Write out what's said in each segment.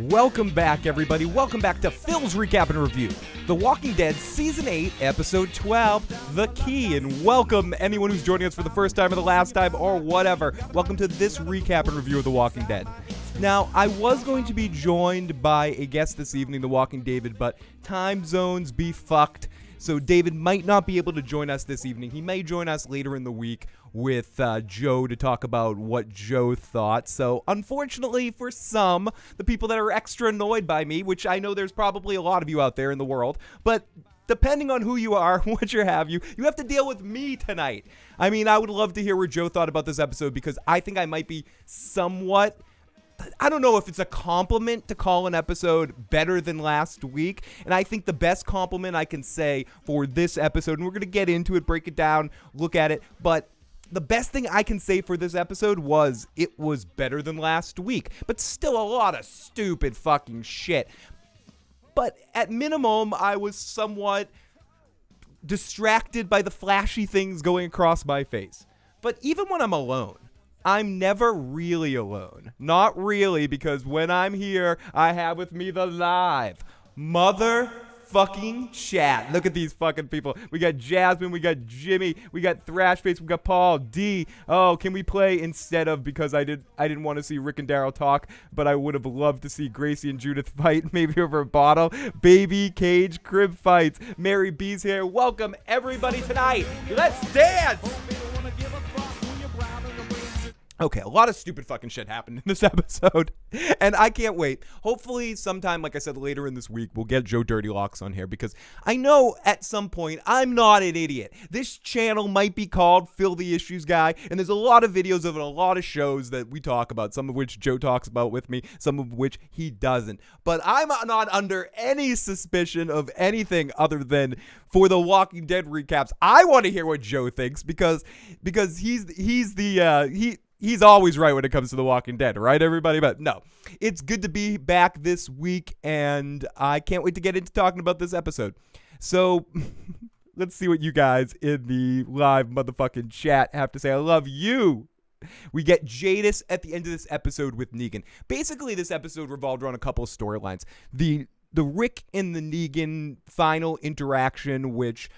Welcome back, everybody. Welcome back to Phil's Recap and Review. The Walking Dead Season 8, Episode 12, The Key. And welcome anyone who's joining us for the first time or the last time or whatever. Welcome to this recap and review of The Walking Dead. Now, I was going to be joined by a guest this evening, The Walking David, but time zones be fucked. So David might not be able to join us this evening. He may join us later in the week with Joe to talk about what Joe thought. So unfortunately for some, the people that are extra annoyed by me, which I know there's probably a lot of you out there in the world, but depending on who you are, what you have to deal with me tonight. I mean, I would love to hear what Joe thought about this episode because I think I might be somewhat... I don't know if it's a compliment to call an episode better than last week, and I think the best compliment I can say for this episode, and we're going to get into it, break it down, look at it, but the best thing I can say for this episode was it was better than last week, but still a lot of stupid fucking shit. But at minimum, I was somewhat distracted by the flashy things going across my face. But even when I'm alone, I'm never really alone. Not really, because when I'm here, I have with me the live motherfucking chat. Look at these fucking people. We got Jasmine, we got Jimmy, we got Thrashface, we got Paul, D. Oh, can we play instead of, because I didn't want to see Rick and Daryl talk, but I would have loved to see Gracie and Judith fight, maybe over a bottle. Baby Cage crib fights. Mary B's here. Welcome everybody tonight. Let's dance. Okay, a lot of stupid fucking shit happened in this episode, and I can't wait. Hopefully sometime, like I said, later in this week, we'll get Joe Dirty Locks on here, because I know at some point I'm not an idiot. This channel might be called Phil the Issues Guy, and there's a lot of videos of it, a lot of shows that we talk about, some of which Joe talks about with me, some of which he doesn't. But I'm not under any suspicion of anything other than for the Walking Dead recaps. I want to hear what Joe thinks, because he's always right when it comes to The Walking Dead, right, everybody? But no, it's good to be back this week, and I can't wait to get into talking about this episode. So let's see what you guys in the live motherfucking chat have to say. I love you. We get Jadis at the end of this episode with Negan. Basically, this episode revolved around a couple of storylines. The Rick and the Negan final interaction, which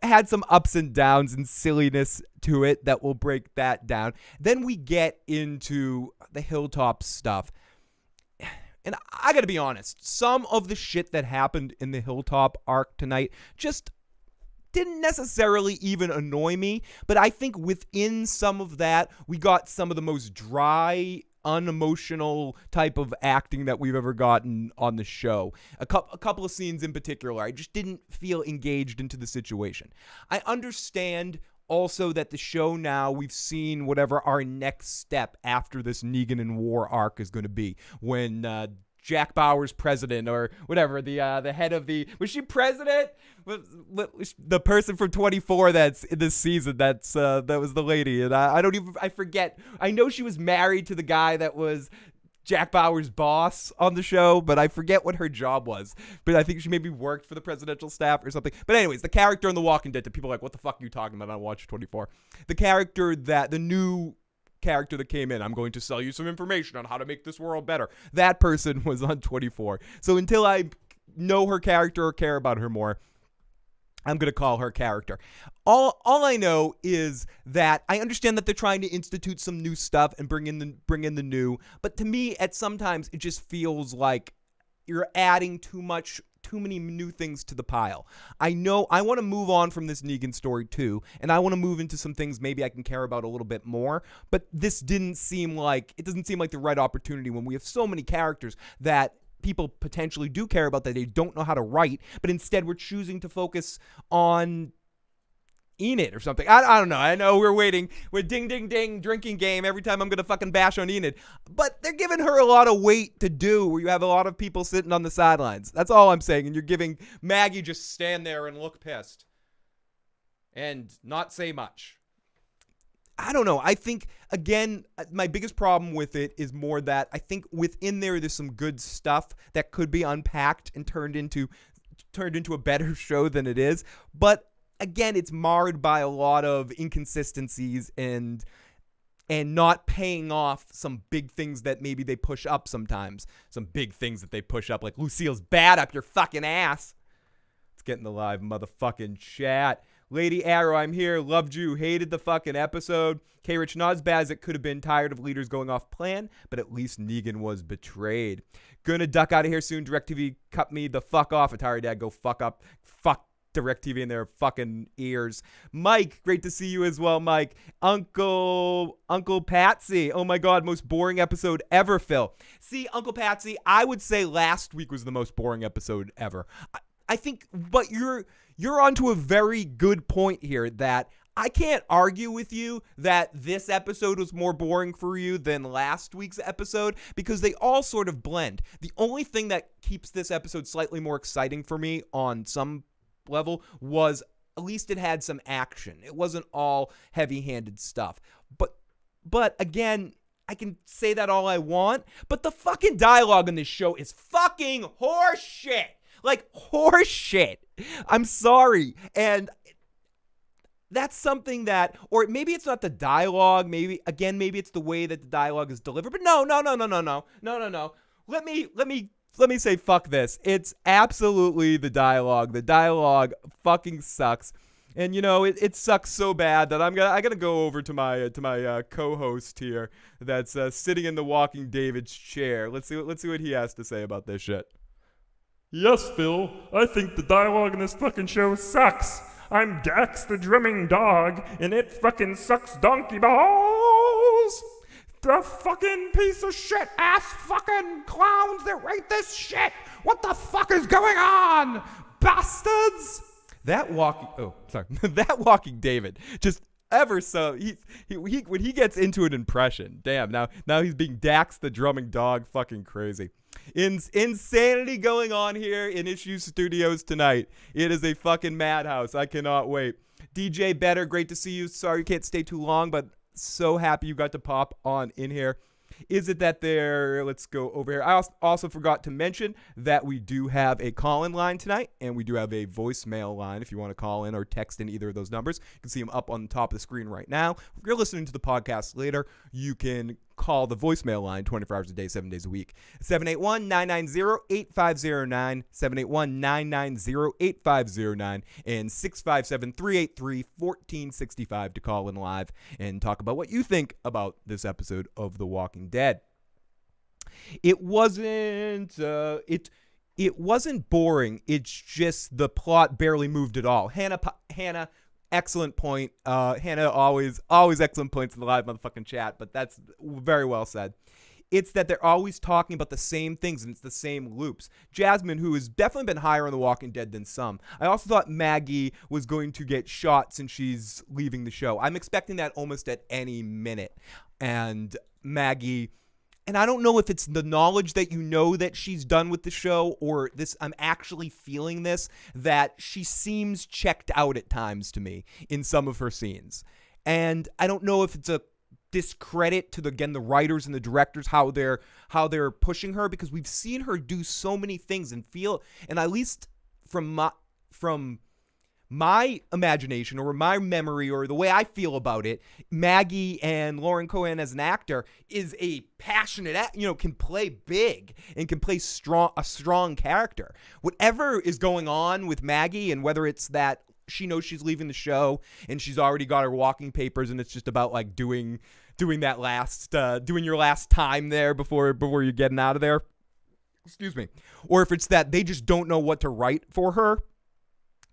had some ups and downs and silliness to it that will break that down. Then we get into the Hilltop stuff. And I gotta be honest, some of the shit that happened in the Hilltop arc tonight just didn't necessarily even annoy me. But I think within some of that, we got some of the most dry, unemotional type of acting that we've ever gotten on the show. A couple of scenes in particular, I just didn't feel engaged into the situation. I understand also that the show now, we've seen whatever our next step after this Negan and War arc is going to be, when Jack Bauer's president, or whatever, the head of the... Was she president? The person from 24 that's in this season, that was the lady. And I forget. I know she was married to the guy that was Jack Bauer's boss on the show, but I forget what her job was. But I think she maybe worked for the presidential staff or something. But anyways, the character in The Walking Dead that people are like, what the fuck are you talking about? I watch 24. The new character that came in, I'm going to sell you some information on how to make this world better. That person was on 24. So until I know her character or care about her more, I'm going to call her character. All I know is that I understand that they're trying to institute some new stuff and bring in the new, but to me, at sometimes it just feels like you're adding too many new things to the pile. I know I want to move on from this Negan story too, and I want to move into some things maybe I can care about a little bit more, but this doesn't seem like the right opportunity when we have so many characters that people potentially do care about that they don't know how to write, but instead we're choosing to focus on Enid or something. I don't know. I know we're waiting with ding, ding, ding, drinking game every time I'm going to fucking bash on Enid. But they're giving her a lot of weight to do where you have a lot of people sitting on the sidelines. That's all I'm saying. And you're giving Maggie just stand there and look pissed and not say much. I don't know. I think, again, my biggest problem with it is more that I think within there's some good stuff that could be unpacked and turned into a better show than it is. But again, it's marred by a lot of inconsistencies and and not paying off some big things that maybe they push up sometimes. Some big things that they push up, like Lucille's bad up your fucking ass. Let's get in the live motherfucking chat. Lady Arrow, I'm here. Loved you. Hated the fucking episode. K-Rich, not as bad as it could have been. Tired of leaders going off plan, but at least Negan was betrayed. Gonna duck out of here soon. DirecTV cut me the fuck off. Atari Dad, go fuck up. Fuck DirecTV in their fucking ears. Mike, great to see you as well, Mike. Uncle Patsy. Oh my God, most boring episode ever, Phil. See, Uncle Patsy, I would say last week was the most boring episode ever. I think, but you're onto a very good point here that I can't argue with you that this episode was more boring for you than last week's episode because they all sort of blend. The only thing that keeps this episode slightly more exciting for me on some level was at least it had some action. It wasn't all heavy-handed stuff. But again, I can say that all I want, but the fucking dialogue in this show is fucking horseshit. Like horseshit. I'm sorry. And that's something that, or maybe it's not the dialogue, maybe it's the way that the dialogue is delivered, but no. Let me say fuck this. It's absolutely the dialogue. The dialogue fucking sucks. And you know, it sucks so bad that I gotta go over to my co-host here that's sitting in the Walking David's chair. Let's see what he has to say about this shit. Yes, Phil, I think the dialogue in this fucking show sucks. I'm Dax the drumming dog, and it fucking sucks donkey balls. The fucking piece of shit ass fucking clowns that write this shit. What the fuck is going on, bastards? That Walking David just ever so he when he gets into an impression, damn, now he's being Dax the drumming dog, fucking crazy. Insanity going on here in Issues Studios tonight. It is a fucking madhouse. I cannot wait. DJ Better, great to see you. Sorry you can't stay too long, but so happy you got to pop on in here. Is it that let's go over here. I also forgot to mention that we do have a call-in line tonight, and we do have a voicemail line if you want to call in or text in either of those numbers. You can see them up on the top of the screen right now. If you're listening to the podcast later, you can call the voicemail line 24 hours a day, 7 days a week. 781-990-8509, 781-990-8509, and 657-383-1465 to call in live and talk about what you think about this episode of The Walking Dead. It wasn't boring. It's just the plot barely moved at all. Hannah, excellent point. Hannah, always excellent points in the live motherfucking chat, but that's very well said. It's that they're always talking about the same things, and it's the same loops. Jasmine, who has definitely been higher on The Walking Dead than some. I also thought Maggie was going to get shot since she's leaving the show. I'm expecting that almost at any minute. And Maggie, and I don't know if it's the knowledge that you know that she's done with the show or this, I'm actually feeling this, that she seems checked out at times to me in some of her scenes. And I don't know if it's a discredit to the writers and the directors, how they're pushing her, because we've seen her do so many things and at least from my imagination or my memory or the way I feel about it, Maggie and Lauren Cohan as an actor is a passionate, can play big and can play a strong character. Whatever is going on with Maggie, and whether it's that she knows she's leaving the show and she's already got her walking papers and it's just about like doing that doing your last time there before you're getting out of there. Excuse me. Or if it's that they just don't know what to write for her.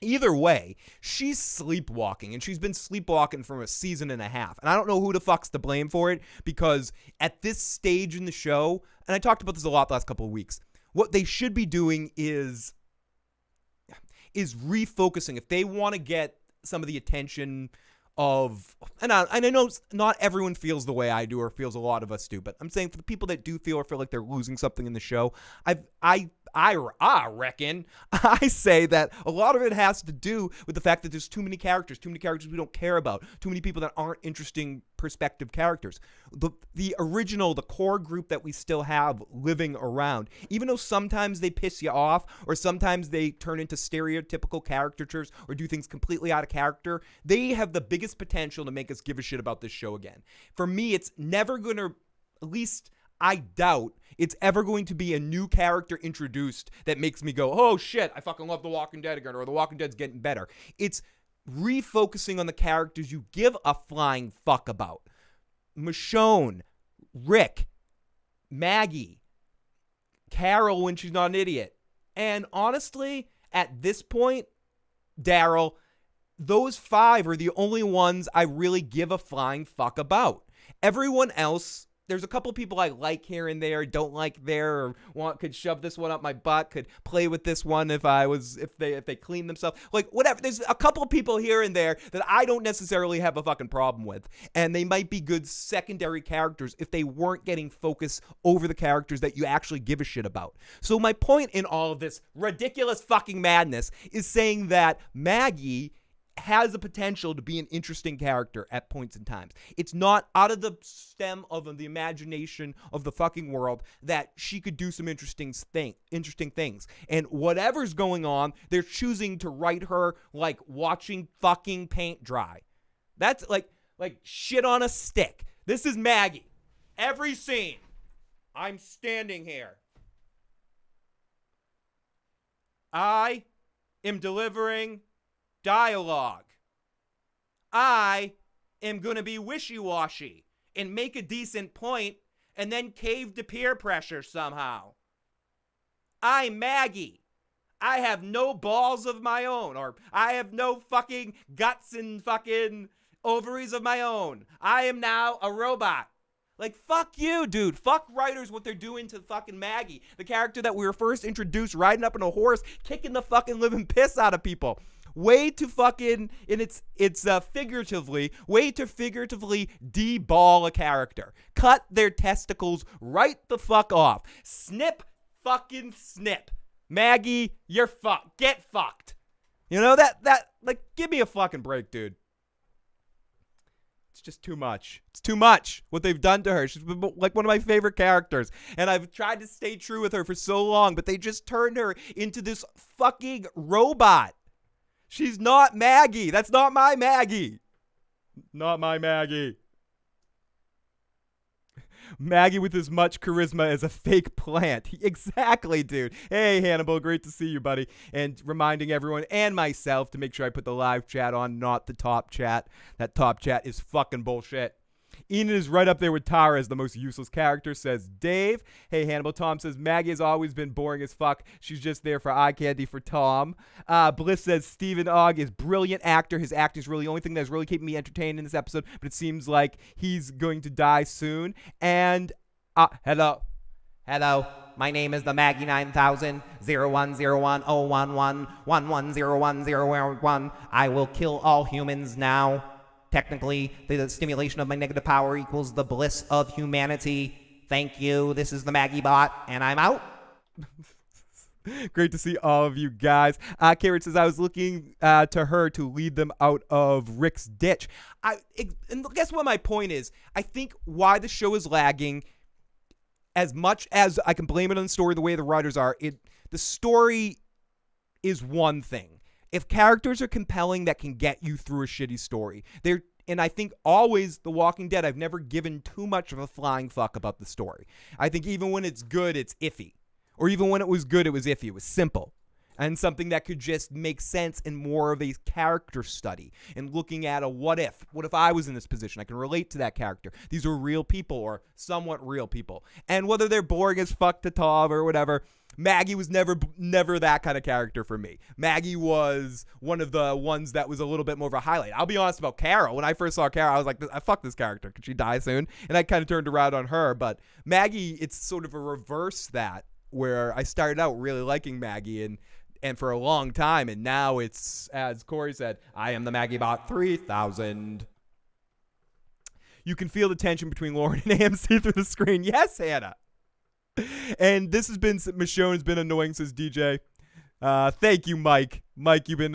Either way, she's sleepwalking, and she's been sleepwalking for a season and a half. And I don't know who the fuck's to blame for it, because at this stage in the show, and I talked about this a lot the last couple of weeks, what they should be doing is refocusing. If they want to get some of the attention of, and I know not everyone feels the way I do or feels a lot of us do, but I'm saying for the people that do feel like they're losing something in the show, I reckon I say that a lot of it has to do with the fact that there's too many characters we don't care about, too many people that aren't interesting perspective characters. The original, the core group that we still have living around, even though sometimes they piss you off or sometimes they turn into stereotypical caricatures or do things completely out of character, they have the biggest biggest potential to make us give a shit about this show again. For me, it's never going to, at least I doubt, it's ever going to be a new character introduced that makes me go, oh shit, I fucking love The Walking Dead again, or The Walking Dead's getting better. It's refocusing on the characters you give a flying fuck about. Michonne, Rick, Maggie, Carol when she's not an idiot. And honestly, at this point, Daryl, those 5 are the only ones I really give a flying fuck about. Everyone else, there's a couple people I like here and there, don't like there, or could shove this one up my butt, could play with this one if they clean themselves. Like, whatever. There's a couple of people here and there that I don't necessarily have a fucking problem with. And they might be good secondary characters if they weren't getting focus over the characters that you actually give a shit about. So my point in all of this ridiculous fucking madness is saying that Maggie has the potential to be an interesting character at points in times. It's not out of the stem of the imagination of the fucking world that she could do some interesting things. And whatever's going on, they're choosing to write her like watching fucking paint dry. That's like shit on a stick. This is Maggie. Every scene, I'm standing here. I am delivering dialogue. I am going to be wishy-washy and make a decent point and then cave to peer pressure somehow. I'm Maggie. I have no balls of my own, or I have no fucking guts and fucking ovaries of my own. I am now a robot. Like, fuck you, dude. Fuck writers, what they're doing to fucking Maggie, the character that we were first introduced riding up on a horse, kicking the fucking living piss out of people. Way to fucking, and it's figuratively, way to figuratively de-ball a character. Cut their testicles right the fuck off. Snip, fucking snip. Maggie, you're fucked. Get fucked. You know, that, like, give me a fucking break, dude. It's just too much. It's too much what they've done to her. She's been like one of my favorite characters. And I've tried to stay true with her for so long, but they just turned her into this fucking robot. She's not Maggie. That's not my Maggie. Not my Maggie. Maggie with as much charisma as a fake plant. Exactly, dude. Hey, Hannibal, great to see you, buddy. And reminding everyone and myself to make sure I put the live chat on, not the top chat. That top chat is fucking bullshit. Enid is right up there with Tara as the most useless character, says Dave. Hey, Hannibal. Tom says, Maggie has always been boring as fuck. She's just there for eye candy for Tom. Bliss says, Stephen Ogg is brilliant actor. His acting is really the only thing that's really keeping me entertained in this episode, but it seems like he's going to die soon. And, hello. My name is the Maggie 9000 0101 011 1101 I will kill all humans now. Technically, the stimulation of my negative power equals the bliss of humanity. Thank you. This is the Maggie bot, and I'm out. Great to see all of you guys. Carrot says, I was looking to her to lead them out of Rick's ditch. And guess what my point is? I think why the show is lagging, as much as I can blame it on the story, the way the writers are, the story is one thing. If characters are compelling, that can get you through a shitty story. And I think always The Walking Dead, I've never given too much of a flying fuck about the story. I think even when it's good, it's iffy. Or even when it was good, it was iffy. It was simple. And something that could just make sense in more of a character study. And looking at a what if. What if I was in this position? I can relate to that character. These are real people, or somewhat real people. And whether they're boring as fuck to Tom or whatever, Maggie was never that kind of character for me. Maggie was one of the ones that was a little bit more of a highlight. I'll be honest about Carol. When I first saw Carol, I was like, fuck this character. Could she die soon? And I kind of turned around on her. But Maggie, it's sort of a reverse that, where I started out really liking Maggie and for a long time. And now it's, as Corey said, I am the Maggie bot 3000. You can feel the tension between Lauren and AMC through the screen. Yes, Hannah. And this has been Michonne has been annoying, says DJ. Thank you, Mike. Mike, you've been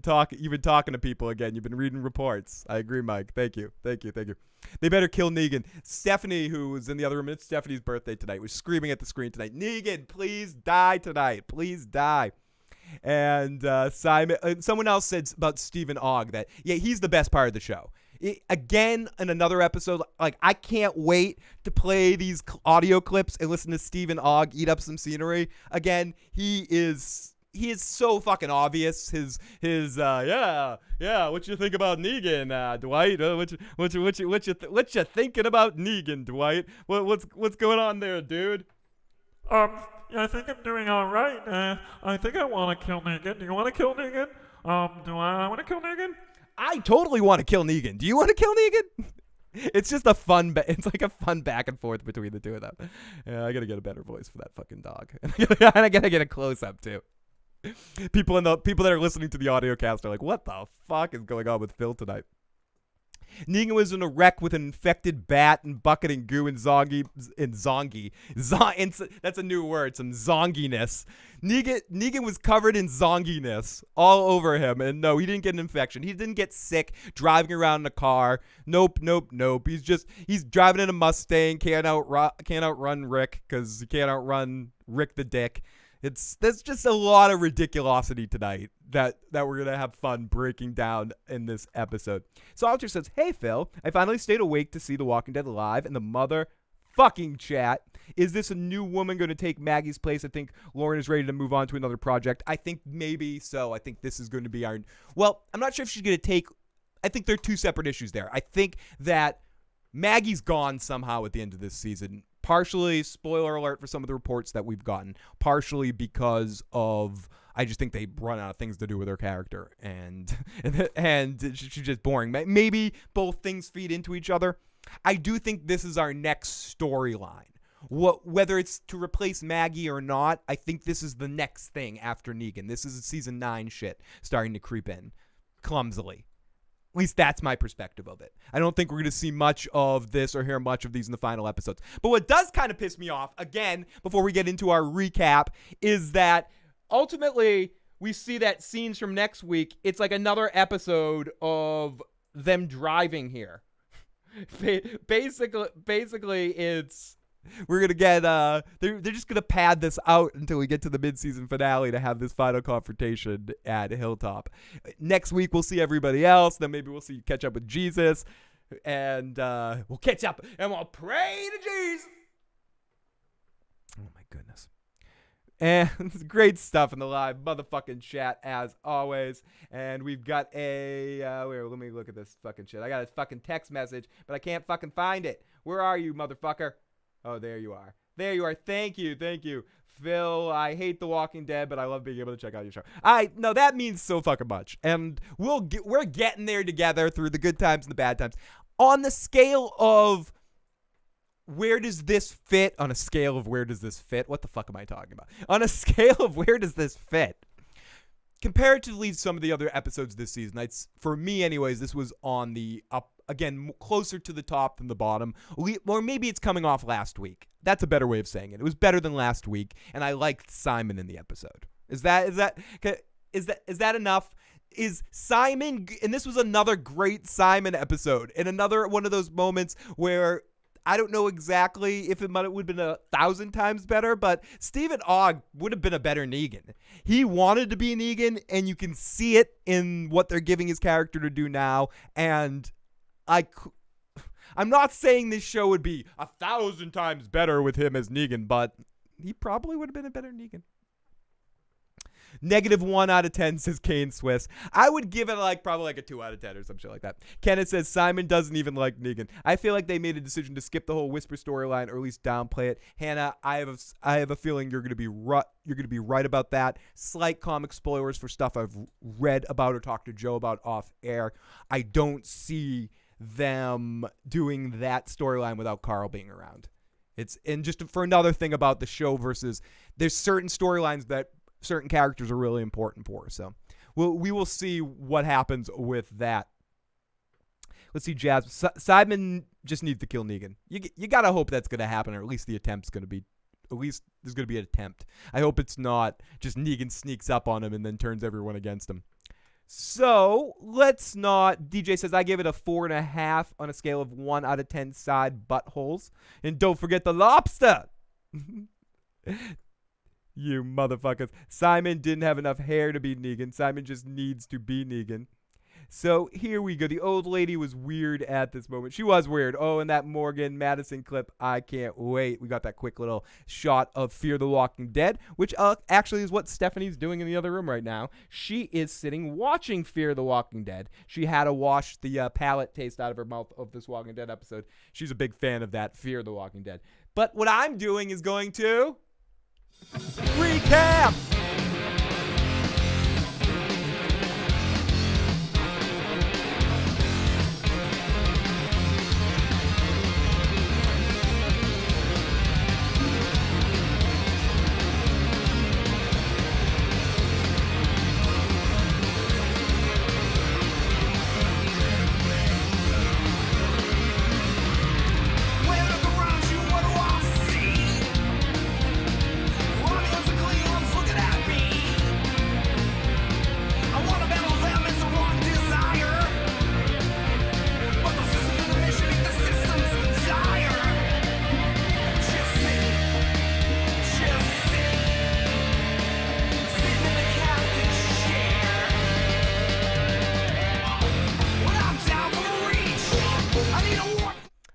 talking to people again. You've been reading reports. I agree, Mike. Thank you. They better kill Negan. Stephanie, who was in the other room, it's Stephanie's birthday tonight, was screaming at the screen tonight. Negan, please die tonight. Please die. And Simon, someone else said about Stephen Ogg that, yeah, he's the best part of the show. Again, in another episode, like, I can't wait to play these audio clips and listen to Stephen Ogg eat up some scenery. Again, he is so fucking obvious. His yeah, what you think about Negan, Dwight? What you thinking about Negan, Dwight? What's going on there, dude? Yeah, I think I'm doing all right. I think I want to kill Negan. Do you want to kill Negan? Do I want to kill Negan? I totally want to kill Negan. Do you want to kill Negan? It's just it's like a fun back and forth between the two of them. Yeah, I gotta get a better voice for that fucking dog. And I gotta get a close up too. People that are listening to the audio cast are like, what the fuck is going on with Phil tonight? Negan was in a wreck with an infected bat and bucket and goo and zongy. That's a new word, some zonginess. Negan was covered in zonginess all over him, and no, he didn't get an infection. He didn't get sick driving around in a car. Nope. He's driving in a Mustang. Can't outrun Rick because he can't outrun Rick the Dick. There's just a lot of ridiculosity tonight that we're gonna have fun breaking down in this episode. So Alter says, "Hey Phil, I finally stayed awake to see The Walking Dead live in the motherfucking chat. Is this a new woman going to take Maggie's place? I think Lauren is ready to move on to another project. I think maybe so. I think this is going to be our. Well, I'm not sure if she's going to take. I think there are two separate issues there. I think that Maggie's gone somehow at the end of this season. Partially, spoiler alert for some of the reports that we've gotten, partially because of, I just think they run out of things to do with her character, and she's just boring. Maybe both things feed into each other. I do think this is our next storyline. Whether it's to replace Maggie or not, I think this is the next thing after Negan. This is season 9 shit starting to creep in clumsily. At least that's my perspective of it. I don't think we're going to see much of this or hear much of these in the final episodes. But what does kind of piss me off, again, before we get into our recap, is that ultimately we see that scenes from next week, it's like another episode of them driving here. Basically, it's... We're going to get, they're just going to pad this out until we get to the mid-season finale to have this final confrontation at Hilltop. Next week, we'll see everybody else. Then maybe we'll catch up with Jesus. And we'll catch up and we'll pray to Jesus. Oh, my goodness. And it's great stuff in the live motherfucking chat, as always. And we've got let me look at this fucking shit. I got a fucking text message, but I can't fucking find it. Where are you, motherfucker? Oh, there you are. Thank you. Phil, I hate The Walking Dead, but I love being able to check out your show. No, that means so fucking much. And we're getting there together through the good times and the bad times. On the scale of where does this fit? On a scale of where does this fit? What the fuck am I talking about? On a scale of where does this fit? Comparatively to some of the other episodes this season, for me anyways, this was on the up. Again, closer to the top than the bottom. Or maybe it's coming off last week. That's a better way of saying it. It was better than last week, and I liked Simon in the episode. Is that enough? Is Simon, and this was another great Simon episode, and another one of those moments where I don't know exactly if it would have been 1,000 times better, but Stephen Ogg would have been a better Negan. He wanted to be Negan, and you can see it in what they're giving his character to do now, and I'm not saying this show would be 1,000 times better with him as Negan, but he probably would have been a better Negan. -1 out of 10 says Kane Swiss. I would give it probably a 2 out of 10 or some shit like that. Kenneth says Simon doesn't even like Negan. I feel like they made a decision to skip the whole Whisper storyline or at least downplay it. Hannah, I have a feeling you're going to be right about that. Slight comic spoilers for stuff I've read about or talked to Joe about off air. I don't see them doing that storyline without Carl being around. And just for another thing about the show versus there's certain storylines that certain characters are really important for. So we will see what happens with that. Let's see, Jazz. Simon just needs to kill Negan. You got to hope that's going to happen, or at least the attempt's going to be, at least there's going to be an attempt. I hope it's not just Negan sneaks up on him and then turns everyone against him. So let's not. DJ says I give it a 4.5 on a scale of 1 out of 10 side buttholes. And don't forget the lobster. You motherfuckers. Simon didn't have enough hair to be Negan. Simon just needs to be Negan. So here we go. The old lady was weird at this moment. She was weird. Oh, and that Morgan Madison clip, I can't wait. We got that quick little shot of Fear the Walking Dead, which actually is what Stephanie's doing in the other room right now. She is sitting watching Fear the Walking Dead. She had to wash the palate taste out of her mouth of this Walking Dead episode. She's a big fan of that, Fear the Walking Dead. But what I'm doing is going to recap.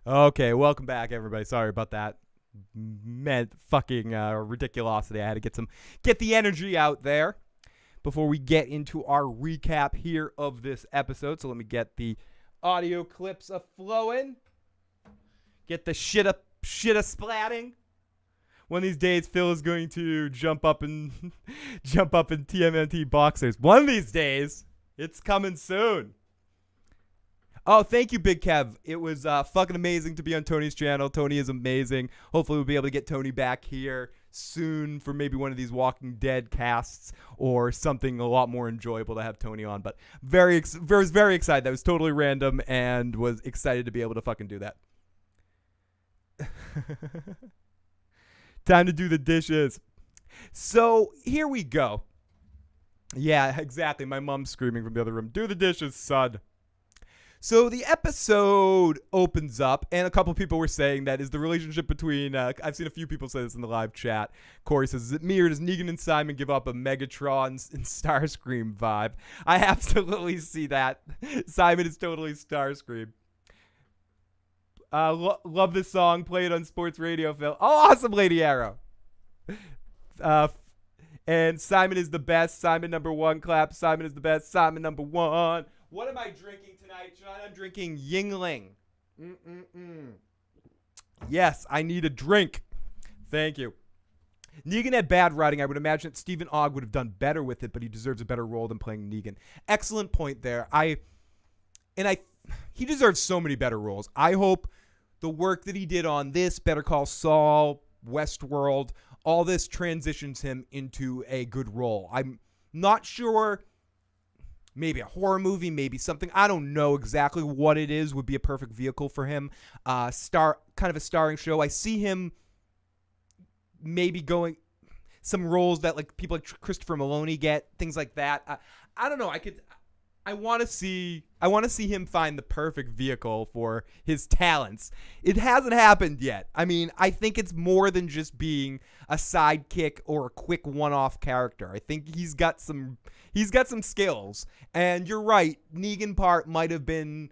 Okay, welcome back, everybody. Sorry about that. Fucking ridiculosity. I had to get the energy out there before we get into our recap here of this episode. So let me get the audio clips a flowing. Get the shit a splatting. One of these days, Phil is going to jump up in TMNT boxers. One of these days, it's coming soon. Oh, thank you, Big Kev. It was fucking amazing to be on Tony's channel. Tony is amazing. Hopefully we'll be able to get Tony back here soon for maybe one of these Walking Dead casts or something a lot more enjoyable to have Tony on. But was very excited. That was totally random and was excited to be able to fucking do that. Time to do the dishes. So here we go. Yeah, exactly. My mom's screaming from the other room. Do the dishes, son. So the episode opens up, and a couple people were saying that is the relationship between, I've seen a few people say this in the live chat. Corey says, is it me or does Negan and Simon give up a Megatron and Starscream vibe? I absolutely see that. Simon is totally Starscream. Love this song. Play it on sports radio, Phil. Oh, awesome, Lady Arrow. And Simon is the best. Simon number one. Clap. Simon is the best. Simon number one. What am I drinking tonight, John? I'm drinking Yingling. Yes, I need a drink. Thank you. Negan had bad writing. I would imagine that Stephen Ogg would have done better with it, but he deserves a better role than playing Negan. Excellent point there. He deserves so many better roles. I hope the work that he did on this, Better Call Saul, Westworld, all this transitions him into a good role. I'm not sure. Maybe a horror movie, maybe something. I don't know exactly what it is would be a perfect vehicle for him. Kind of a starring show. I see him maybe going some roles that like people like Christopher Maloney get, things like that. I don't know. I want to see him find the perfect vehicle for his talents. It hasn't happened yet. I mean, I think it's more than just being a sidekick or a quick one-off character. I think he's got some skills. And you're right, Negan part might have been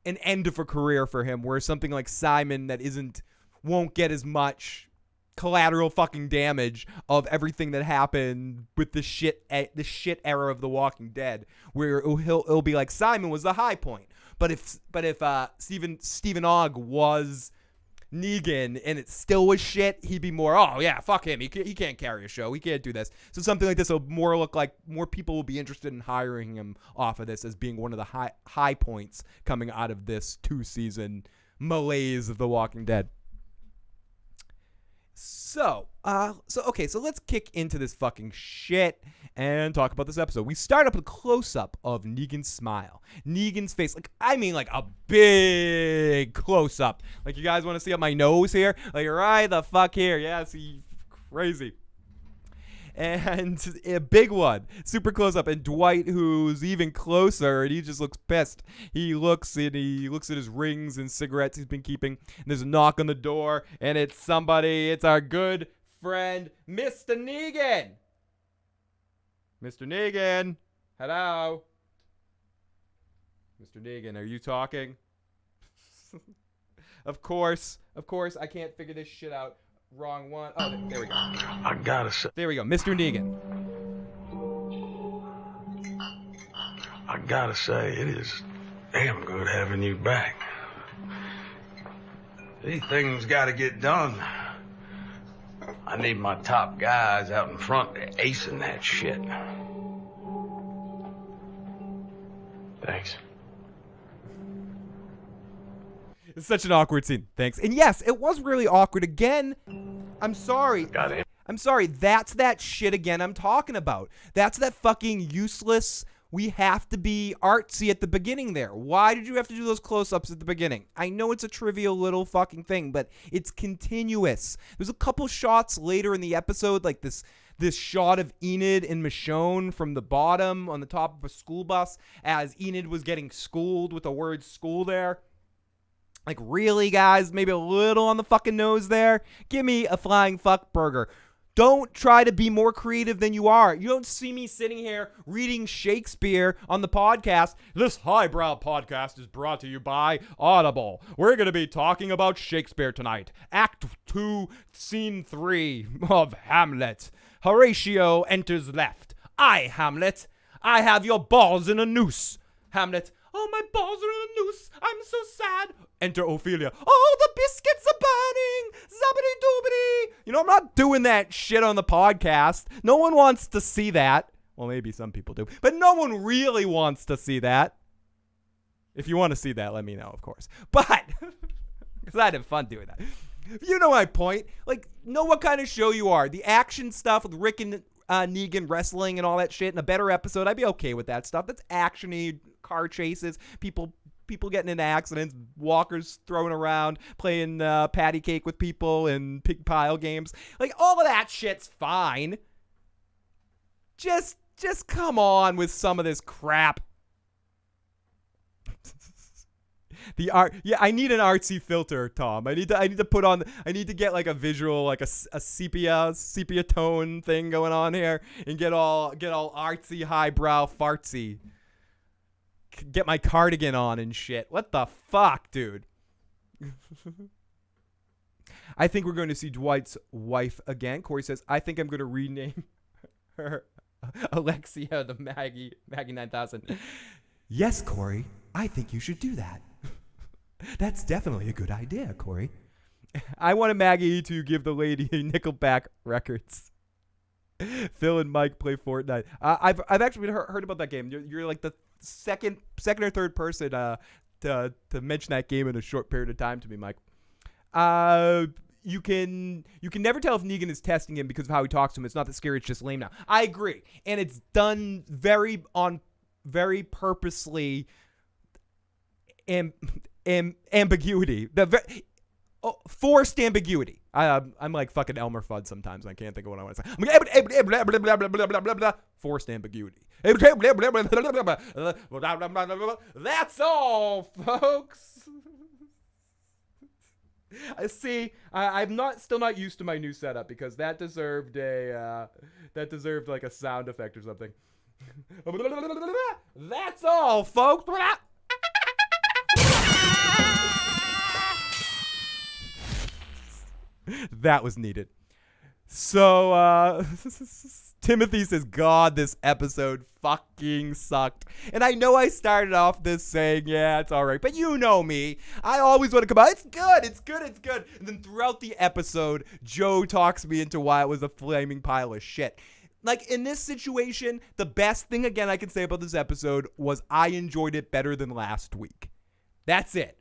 an end of a career for him, where something like Simon that won't get as much collateral fucking damage of everything that happened with the shit era of The Walking Dead, where it'll be like Simon was the high point. But if Stephen Ogg was Negan and it still was shit, he'd be more, oh yeah, fuck him, he can't carry a show, he can't do this. So something like this will more look like more people will be interested in hiring him off of this as being one of the high points coming out of this 2-season malaise of The Walking Dead. So let's kick into this fucking shit and talk about this episode. We start up with a close-up of Negan's smile. Negan's face, like a big close-up. Like, you guys want to see up my nose here? Like, right the fuck here. Yeah, see, crazy. And a big one, super close up, and Dwight, who's even closer, and he just looks pissed. He looks at his rings and cigarettes he's been keeping, and there's a knock on the door, and it's our good friend, Mr. Negan. Mr. Negan. Hello. Mr. Negan, are you talking? Of course, I can't figure this shit out. Wrong one. Oh, there we go. I gotta say. There we go, Mr. Negan. I gotta say, it is damn good having you back. These things gotta get done. I need my top guys out in front acing that shit. Thanks. It's such an awkward scene. Thanks. And yes, it was really awkward again. I'm sorry. Got it. I'm sorry. That's that shit again I'm talking about. That's that fucking useless, we have to be artsy at the beginning there. Why did you have to do those close-ups at the beginning? I know it's a trivial little fucking thing, but it's continuous. There's a couple shots later in the episode, like this shot of Enid and Michonne from the bottom on the top of a school bus as Enid was getting schooled with the word school there. Like, really, guys? Maybe a little on the fucking nose there? Give me a flying fuck burger. Don't try to be more creative than you are. You don't see me sitting here reading Shakespeare on the podcast. This highbrow podcast is brought to you by Audible. We're going to be talking about Shakespeare tonight. Act 2, Scene 3 of Hamlet. Horatio enters left. I, Hamlet, I have your balls in a noose. Hamlet, oh, my balls are in a noose. I'm so sad. Enter Ophelia. Oh, the biscuits are burning. Zabbity doobity. You know, I'm not doing that shit on the podcast. No one wants to see that. Well, maybe some people do. But no one really wants to see that. If you want to see that, let me know, of course. But, because I had fun doing that. You know my point. Like, know what kind of show you are. The action stuff with Rick and Negan wrestling and all that shit in a better episode, I'd be okay with that stuff. That's action-y, car chases, people getting into accidents, walkers throwing around, playing patty cake with people and pig pile games. Like, all of that shit's fine. Just come on with some of this crap. The art, yeah, I need an artsy filter, Tom. I need to get like a visual, like a sepia tone thing going on here, and get all artsy, highbrow, fartsy. Get my cardigan on and shit. What the fuck, dude? I think we're going to see Dwight's wife again. Corey says, I think I'm going to rename her Alexia the Maggie 9000. Yes, Corey. I think you should do that. That's definitely a good idea, Corey. I wanted Maggie to give the lady Nickelback records. Phil and Mike play Fortnite. I've actually heard about that game. You're like the second or third person to mention that game in a short period of time to me, Mike. You can never tell if Negan is testing him because of how he talks to him. It's not that scary, it's just lame now. I agree. And it's done very purposely ambiguity. Forced ambiguity. I'm like fucking Elmer Fudd sometimes. I can't think of what I want to say. I'm like, forced ambiguity. That's all, folks. See, I'm still not used to my new setup because that deserved like a sound effect or something. That's all, folks. That was needed. So, Timothy says, God, this episode fucking sucked. And I know I started off this saying, yeah, it's all right. But you know me. I always want to come out. It's good. And then throughout the episode, Joe talks me into why it was a flaming pile of shit. Like, in this situation, the best thing, again, I can say about this episode was I enjoyed it better than last week. That's it.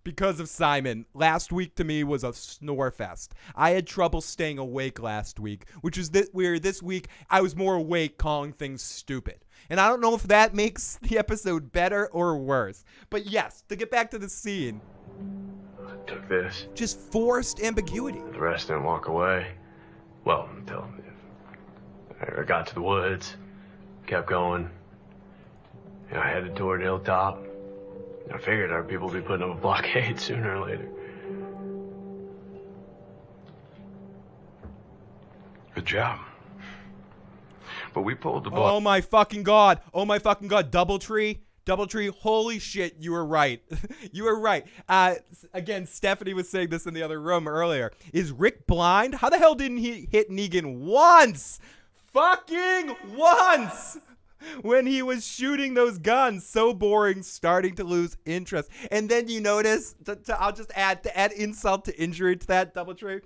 Because of Simon. Last week to me was a snore fest. I had trouble staying awake last week, which is where this week I was more awake calling things stupid. And I don't know if that makes the episode better or worse. But yes, to get back to the scene. I took this. Just forced ambiguity. The rest didn't walk away. Well, until I got to the woods. Kept going. I headed toward Hilltop. I figured our people would be putting up a blockade sooner or later. Good job. But we pulled the Oh my fucking god. Oh my fucking god. Doubletree. Doubletree. Holy shit. You were right. You were right. Again, Stephanie was saying this in the other room earlier. Is Rick blind? How the hell didn't he hit Negan once? Fucking once! When he was shooting those guns. So boring, starting to lose interest. And then you notice, I'll just add insult to injury to that, Doubletree.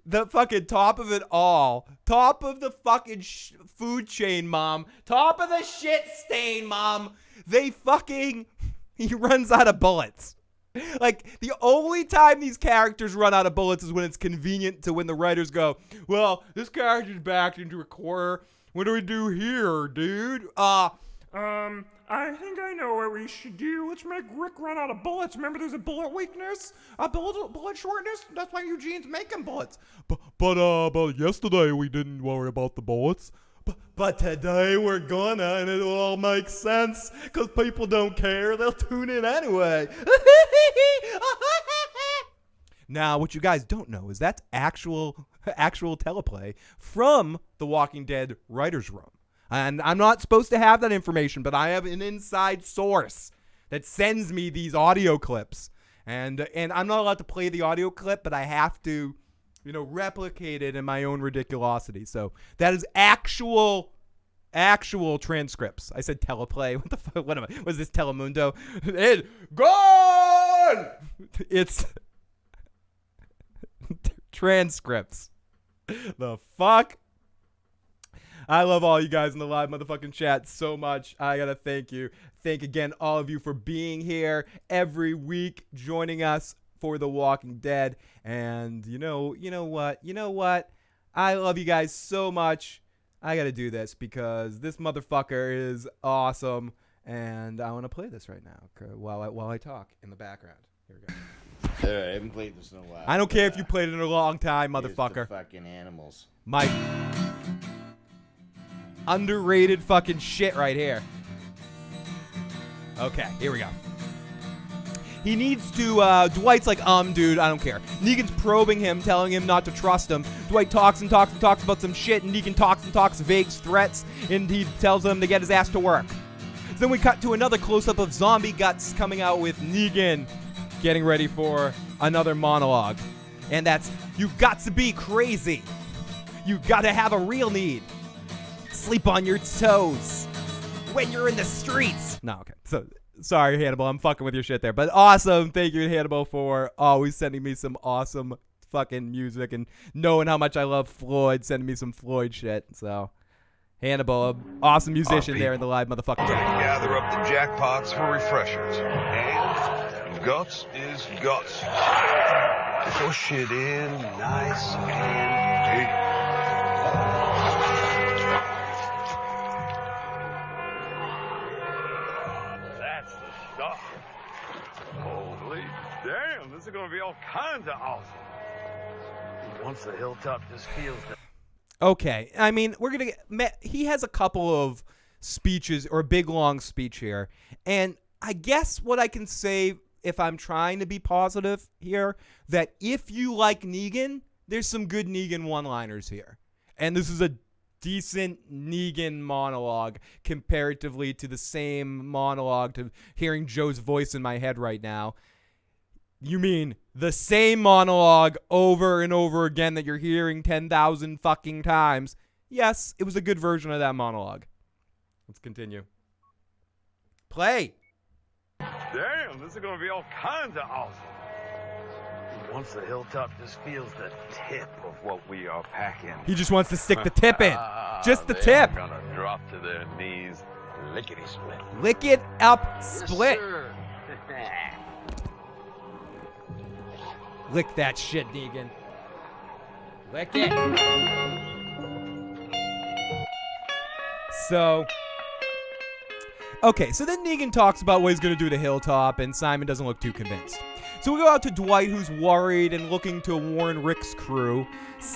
The fucking top of it all. Top of the fucking food chain, Mom. Top of the shit stain, Mom. He runs out of bullets. Like, the only time these characters run out of bullets is when it's convenient to when the writers go, well, this character's backed into a corner. What do we do here, dude? I think I know what we should do. Let's make Rick run out of bullets. Remember, there's a bullet weakness, a bullet shortness. That's why Eugene's making bullets. But yesterday we didn't worry about the bullets. But today we're gonna, and it'll all make sense, because people don't care. They'll tune in anyway. Now, what you guys don't know is that's actual teleplay from The Walking Dead writer's room. And I'm not supposed to have that information, but I have an inside source that sends me these audio clips. And I'm not allowed to play the audio clip, but I have to, replicate it in my own ridiculosity. So that is actual transcripts. I said teleplay. What the fuck? What am I? Was this Telemundo? It's gone! It's transcripts. The fuck? I love all you guys in the live motherfucking chat so much. I gotta thank you. Thank again all of you for being here every week, joining us for The Walking Dead. And you know what? I love you guys so much. I gotta do this because this motherfucker is awesome, and I want to play this right now while I talk in the background. Here we go. I haven't played this in a while. I don't care if you played it in a long time, motherfucker. Here's the fucking animals. My underrated fucking shit right here. Okay, here we go. He needs to, Dwight's like, dude, I don't care. Negan's probing him, telling him not to trust him. Dwight talks and talks and talks about some shit, and Negan talks and talks vague threats, and he tells him to get his ass to work. So then we cut to another close-up of zombie guts coming out with Negan getting ready for another monologue. And that's, you got to be crazy. You gotta have a real need. Sleep on your toes when you're in the streets. No, okay. So, sorry, Hannibal. I'm fucking with your shit there. But awesome. Thank you, Hannibal, for always sending me some awesome fucking music and knowing how much I love Floyd, sending me some Floyd shit. So, Hannibal, awesome musician there in the live motherfucking chat. Gather up the jackpots for refreshers. And guts is guts. Push it in nice and deep. That's the stuff. Holy damn, this is going to be all kinds of awesome. Once the hilltop just feels that. Okay, I mean, we're going to get... He has a couple of speeches, or a big, long speech here. And I guess what I can say, if I'm trying to be positive here, that if you like Negan, there's some good Negan one-liners here. And this is a decent Negan monologue comparatively to the same monologue to hearing Joe's voice in my head right now. You mean the same monologue over and over again that you're hearing 10,000 fucking times? Yes, it was a good version of that monologue. Let's continue. Play. Damn, this is going to be all kinds of awesome. Once the hilltop just feels the tip of what we are packing. He just wants to stick the tip in. Just the tip. They're going to drop to their knees, lickety-split. Lick it up, split. Yes, Lick that shit, Negan. Lick it. So, okay, so then Negan talks about what he's going to do to Hilltop, and Simon doesn't look too convinced. So we go out to Dwight, who's worried and looking to warn Rick's crew.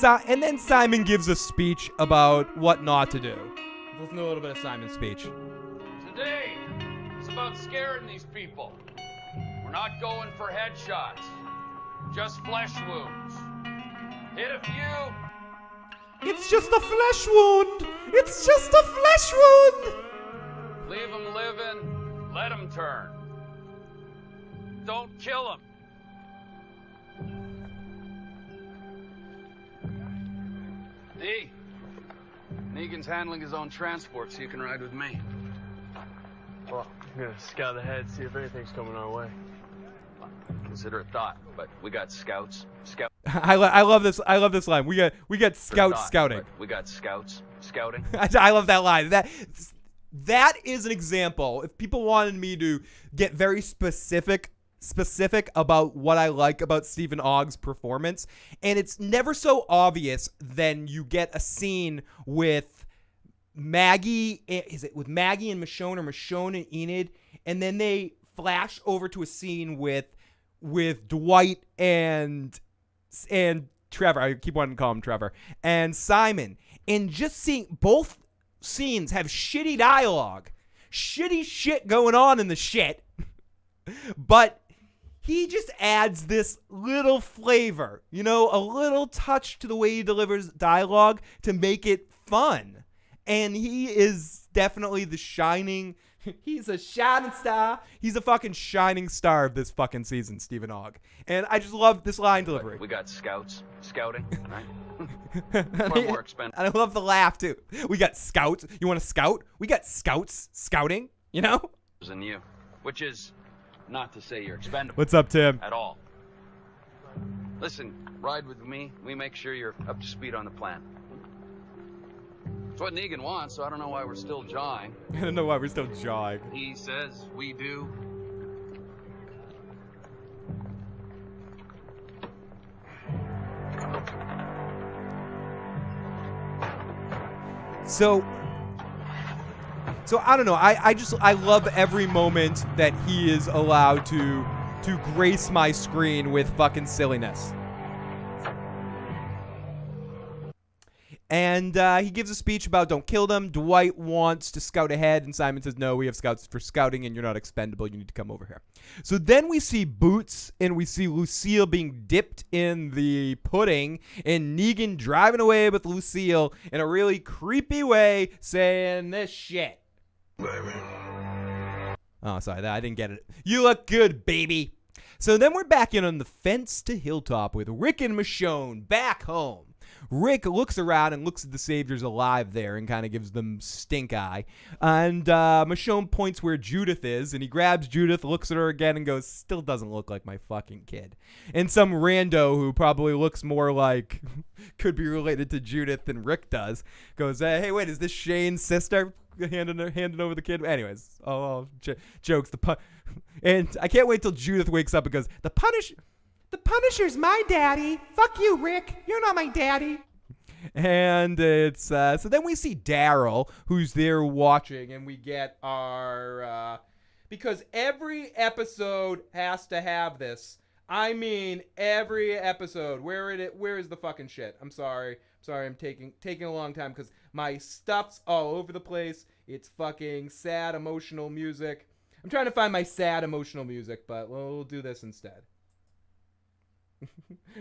And then Simon gives a speech about what not to do. Let's listen to a little bit of Simon's speech. Today, it's about scaring these people. We're not going for headshots, just flesh wounds. Hit a few, It's just a flesh wound. It's just a flesh wound. Leave him living, let him turn. Don't kill him. D. Negan's handling his own transport, so you can ride with me. Well, I'm gonna scout ahead, see if anything's coming our way. Consider it thought, but we got scouts. I love this. I love this line. We got scouts scouting. We got scouts scouting. I love that line. That is an example. If people wanted me to get very specific about what I like about Stephen Ogg's performance, and it's never so obvious, then you get a scene with Maggie. Is it with Maggie and Michonne, or Michonne and Enid? And then they flash over to a scene with Dwight and Trevor. I keep wanting to call him Trevor, and Simon. And just seeing both scenes have shitty dialogue, shitty shit going on in the shit, but he just adds this little flavor, a little touch to the way he delivers dialogue to make it fun. And he is definitely he's a shining star. He's a fucking shining star of this fucking season, Stephen Ogg. And I just love this line delivery. We got scouts scouting, right? Far more expensive. And I love the laugh, too. We got scouts. You want to scout? We got scouts scouting, Than you, which is not to say you're expendable. What's up, Tim? At all. Listen, ride with me. We make sure you're up to speed on the plan. It's what Negan wants, so I don't know why we're still jawing. I don't know why we're still jawing. He says we do. So I don't know. I love every moment that he is allowed to grace my screen with fucking silliness. And he gives a speech about don't kill them. Dwight wants to scout ahead, and Simon says, no, we have scouts for scouting, and you're not expendable. You need to come over here. So then we see Boots, and we see Lucille being dipped in the pudding, and Negan driving away with Lucille in a really creepy way, saying this shit. Baby. Oh, sorry, I didn't get it. You look good, baby. So then we're back in on the fence to Hilltop with Rick and Michonne back home. Rick looks around and looks at the Saviors alive there and kind of gives them stink eye. And Michonne points where Judith is, and he grabs Judith, looks at her again, and goes, still doesn't look like my fucking kid. And some rando who probably looks more like, could be related to Judith than Rick does, goes, hey, wait, is this Shane's sister? Handing over the kid. Anyways, jokes. And I can't wait till Judith wakes up and goes, The Punisher's my daddy. Fuck you, Rick. You're not my daddy. And it's so then we see Daryl, who's there watching, and we get our because every episode has to have this. I mean, every episode. Where is the fucking shit? I'm sorry. I'm taking a long time because my stuff's all over the place. It's fucking sad, emotional music. I'm trying to find my sad, emotional music, but we'll do this instead.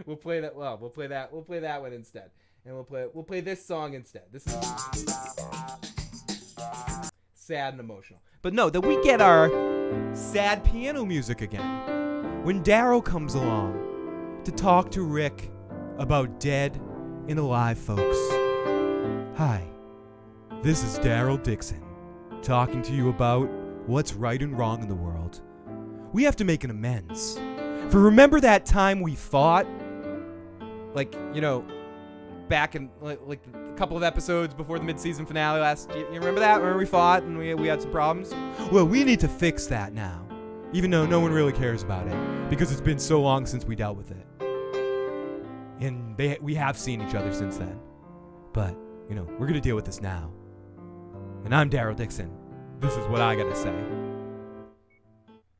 We'll play that. Well, we'll play that one instead, and we'll play this song instead. This is sad and emotional. But no, then we get our sad piano music again when Daryl comes along to talk to Rick about dead and alive folks. Hi, this is Daryl Dixon talking to you about what's right and wrong in the world. We have to make an amends. For remember that time we fought? Back in like a couple of episodes before the mid-season finale last year. You remember that? Remember we fought and we had some problems? Well, we need to fix that now. Even though no one really cares about it. Because it's been so long since we dealt with it. And we have seen each other since then. But, we're going to deal with this now. And I'm Daryl Dixon. This is what I got to say.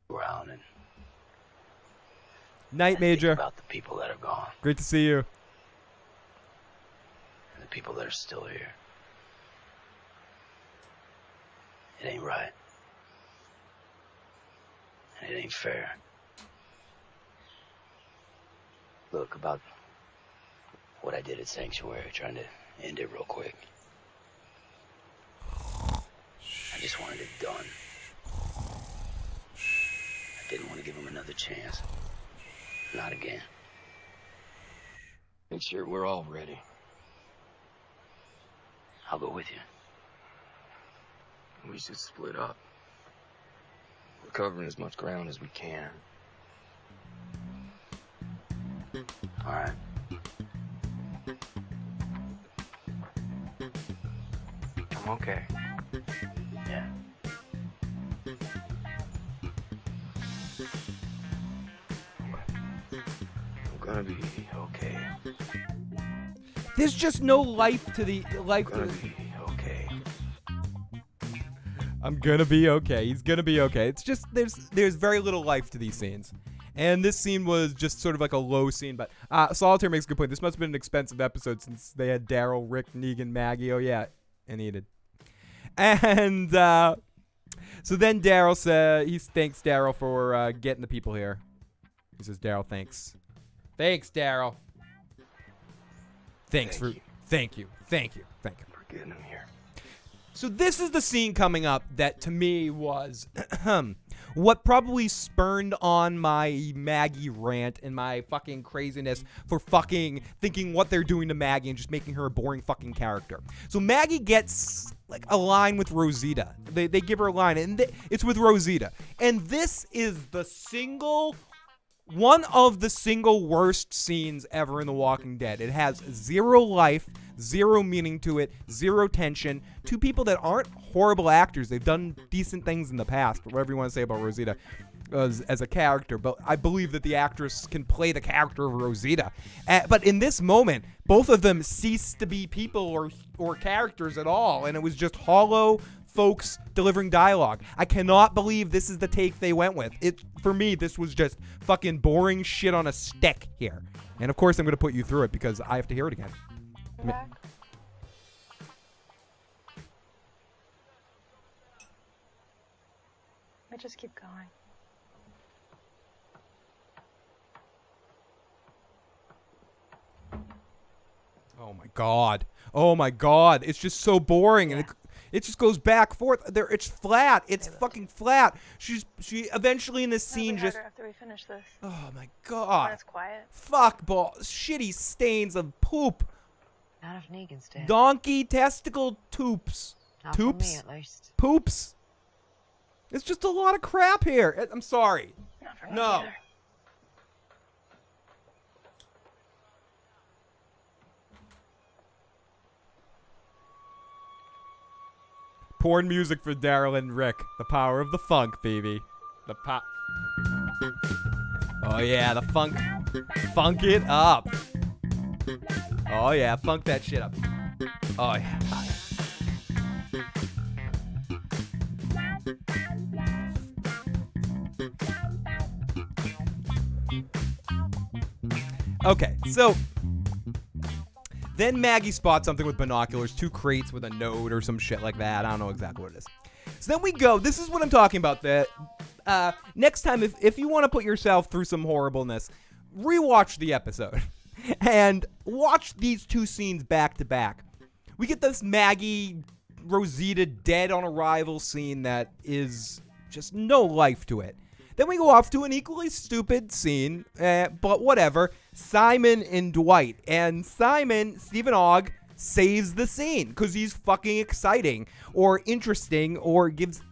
Around and Night, Major. think about the people that are gone Great to see you. and the people that are still here. It ain't right. And it ain't fair. Look, about what I did at Sanctuary, trying to End it real quick. I just wanted it done. I didn't want to give him another chance. Not again. Make sure we're all ready. I'll go with you. We should split up. We're covering as much ground as we can. All right. I'm okay. Yeah. I'm gonna be okay. There's just no life to the life. I'm gonna be okay. I'm gonna be okay. He's gonna be okay. It's just there's very little life to these scenes. And this scene was just sort of like a low scene, but Solitaire makes a good point. This must have been an expensive episode since they had Daryl, Rick, Negan, Maggie. Oh yeah, and Enid. And so then Daryl says he thanks Daryl for getting the people here. He says, "Daryl, thanks. Thanks, Daryl. Thank you. Thank you for getting him here." So this is the scene coming up that to me was what probably spurned on my Maggie rant and my fucking craziness for fucking thinking what they're doing to Maggie and just making her a boring fucking character. So Maggie gets like a line with Rosita. They give her a line and it's with Rosita. And this is one of the single worst scenes ever in The Walking Dead. It has zero life, zero meaning to it, zero tension. Two people that aren't horrible actors. They've done decent things in the past, whatever you want to say about Rosita as a character. But I believe that the actress can play the character of Rosita. But in this moment, both of them cease to be people or characters at all. And it was just hollow folks delivering dialogue. I cannot believe this is the take they went with. For me, this was just fucking boring shit on a stick here. And of course, I'm going to put you through it because I have to hear it again. Back. Let me just keep going. Oh my god. Oh my god. It's just so boring. And it just goes back forth. It's flat. It's fucking flat. She eventually in this scene just. After we finish this. Oh my god. When it's quiet. Fuck ball. Shitty stains of poop. Not if Negan's dead. Donkey testicle toops. Not for Toops. me, at least. Poops. It's just a lot of crap here. I'm sorry. Not for me No. either. Porn music for Daryl and Rick. The power of the funk, baby. Oh yeah, the funk. Funk it up. Oh yeah, funk that shit up. Oh yeah. Okay, so then Maggie spots something with binoculars, 2 crates with a note or some shit like that. I don't know exactly what it is. So then we go. This is what I'm talking about. Next time, if you want to put yourself through some horribleness, rewatch the episode and watch these 2 scenes back to back. We get this Maggie, Rosita dead on arrival scene that is just no life to it. Then we go off to an equally stupid scene, but whatever. Simon and Dwight. And Simon, Stephen Ogg, saves the scene because he's fucking exciting or interesting or gives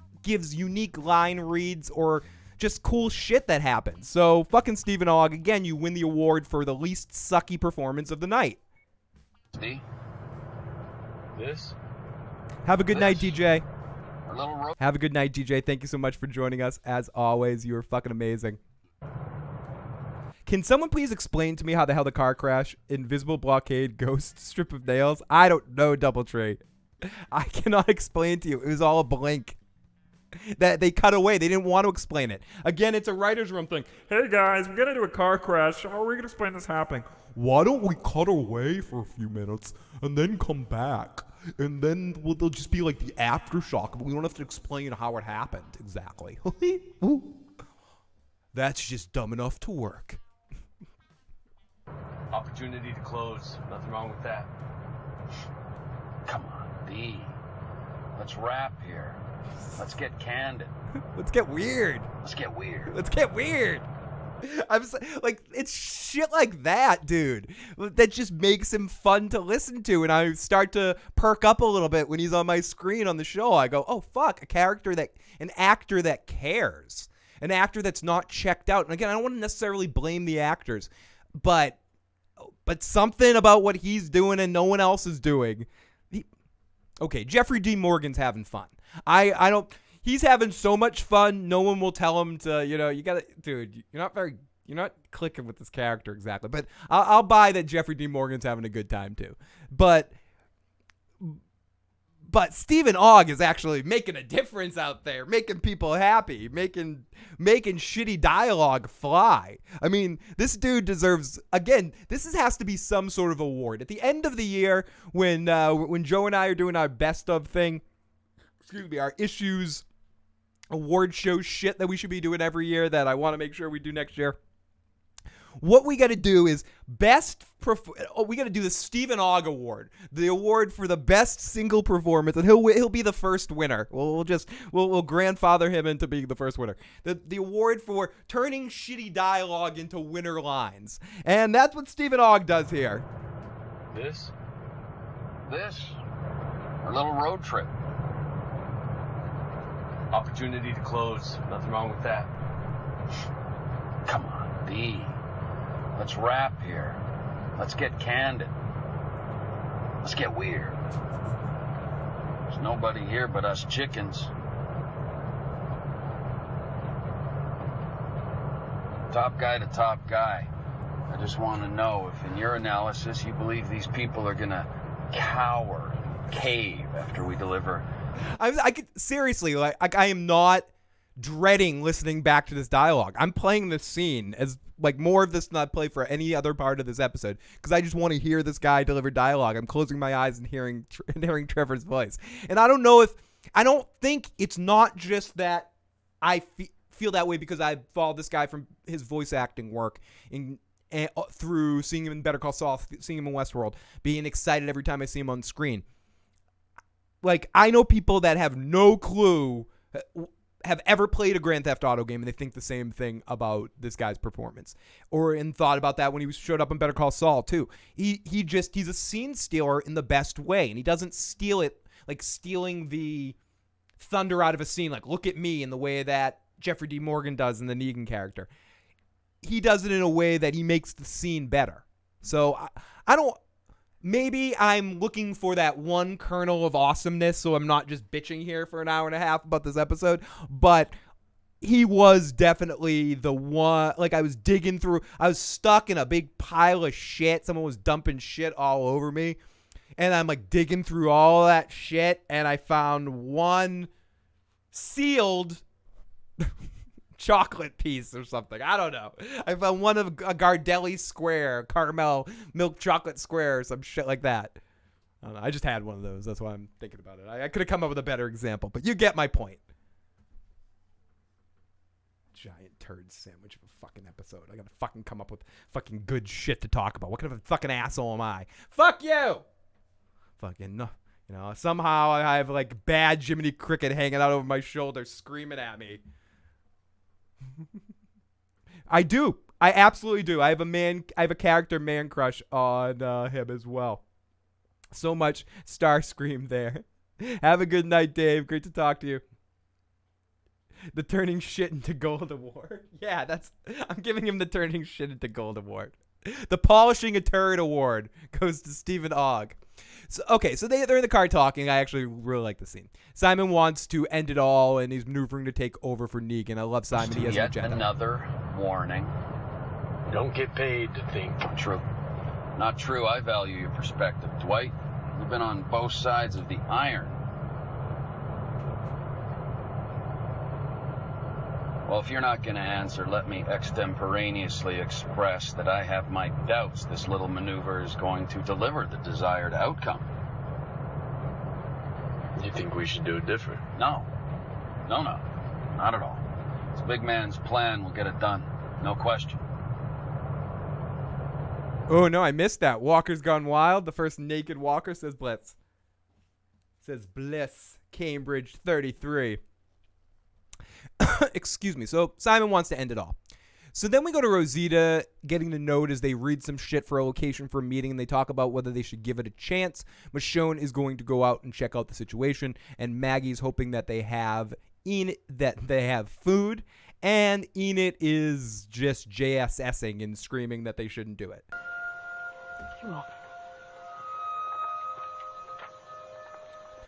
unique line reads or just cool shit that happens. So fucking Stephen Ogg, again, you win the award for the least sucky performance of the night. See? This? Have a good night, DJ. A little Have a good night, DJ. Thank you so much for joining us. As always, you are fucking amazing. Can someone please explain to me how the hell the car crash, invisible blockade, ghost, strip of nails? I don't know, Doubletree. I cannot explain to you. It was all a blink. That they cut away. They didn't want to explain it. Again, it's a writer's room thing. Hey guys, we're gonna do a car crash. How are we gonna explain this happening? Why don't we cut away for a few minutes and then come back? And then there'll just be like the aftershock, but we don't have to explain how it happened exactly. That's just dumb enough to work. opportunity to close. Nothing wrong with that. Come on, B. Let's rap here. Let's get candid. Let's get weird. Let's get weird. Let's get weird. Like, it's shit like that, dude, that just makes him fun to listen to. And I start to perk up a little bit when he's on my screen on the show. I go, oh, fuck, an actor that cares, an actor that's not checked out. And again, I don't want to necessarily blame the actors, but something about what he's doing and no one else is doing. Okay, Jeffrey D. Morgan's having fun. He's having so much fun. No one will tell him to, you gotta, dude, you're not clicking with this character exactly. But I'll buy that Jeffrey D. Morgan's having a good time too. But Stephen Ogg is actually making a difference out there, making people happy, making shitty dialogue fly. I mean, this dude deserves, again, has to be some sort of award. At the end of the year, when Joe and I are doing our best of thing, our issues award show shit that we should be doing every year that I want to make sure we do next year. What we got to do is we got to do the Stephen Ogg Award, the award for the best single performance, and he'll be the first winner. We'll grandfather him into being the first winner. The award for turning shitty dialogue into winner lines, and that's what Stephen Ogg does here. This, our little road trip. Opportunity to close. Nothing wrong with that. Come on, B. Let's rap here. Let's get candid. Let's get weird. There's nobody here but us chickens. Top guy to top guy. I just want to know if in your analysis you believe these people are gonna cower, cave after we deliver. I could seriously, I am not dreading listening back to this dialogue. I'm playing this scene as more of this than I play for any other part of this episode because I just want to hear this guy deliver dialogue. I'm closing my eyes and hearing Trevor's voice. And I don't think it's not just that I feel that way because I followed this guy from his voice acting work through seeing him in Better Call Saul, seeing him in Westworld, being excited every time I see him on screen. I know people that have no clue, have ever played a Grand Theft Auto game, and they think the same thing about this guy's performance. And thought about that when he showed up in Better Call Saul, too. He's a scene stealer in the best way, and he doesn't steal it like stealing the thunder out of a scene, like, look at me, in the way that Jeffrey D. Morgan does in the Negan character. He does it in a way that he makes the scene better. So, I don't... Maybe I'm looking for that one kernel of awesomeness, so I'm not just bitching here for an hour and a half about this episode, but he was definitely the one. I was digging through, I was stuck in a big pile of shit. Someone was dumping shit all over me, and I'm digging through all that shit, and I found one sealed chocolate piece or something. I don't know. I found one of a Gardelli square, caramel milk chocolate square, or some shit like that. I don't know. I just had one of those. That's why I'm thinking about it. I could have come up with a better example, but you get my point. Giant turd sandwich of a fucking episode. I gotta fucking come up with fucking good shit to talk about. What kind of a fucking asshole am I? Fuck you! Fucking no. Somehow I have bad Jiminy Cricket hanging out over my shoulder screaming at me. I do. I absolutely do. I have a character man crush on him as well. So much Starscream there. Have a good night, Dave. Great to talk to you. The turning shit into gold award. Yeah, I'm giving him the turning shit into gold award. The polishing a turd award goes to Stephen Ogg. So they're in the car talking. I actually really like the scene. Simon wants to end it all, and he's maneuvering to take over for Negan. I love Simon. He has an agenda. Another warning. Don't get paid to think. True. Not true. I value your perspective, Dwight. You've been on both sides of the iron. Well, if you're not going to answer, let me extemporaneously express that I have my doubts this little maneuver is going to deliver the desired outcome. You think we should do it different? No. Not at all. This big man's plan will get it done. No question. Oh, no, I missed that. Walker's Gone Wild. The first naked walker, says Blitz. Says Bliss, Cambridge 33. Excuse me. So Simon wants to end it all. So then we go to Rosita getting the note as they read some shit for a location for a meeting, and they talk about whether they should give it a chance. Michonne is going to go out and check out the situation, and Maggie's hoping that they have food, and Enid is just JSSing and screaming that they shouldn't do it.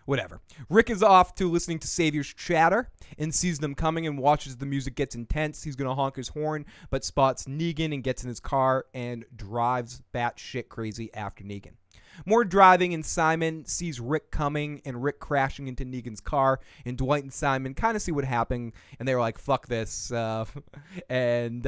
Whatever. Rick is off to listening to Savior's chatter and sees them coming and watches the music gets intense. He's going to honk his horn, but spots Negan and gets in his car and drives batshit crazy after Negan. More driving, and Simon sees Rick coming and Rick crashing into Negan's car, and Dwight and Simon kind of see what happened, and they were like, fuck this, and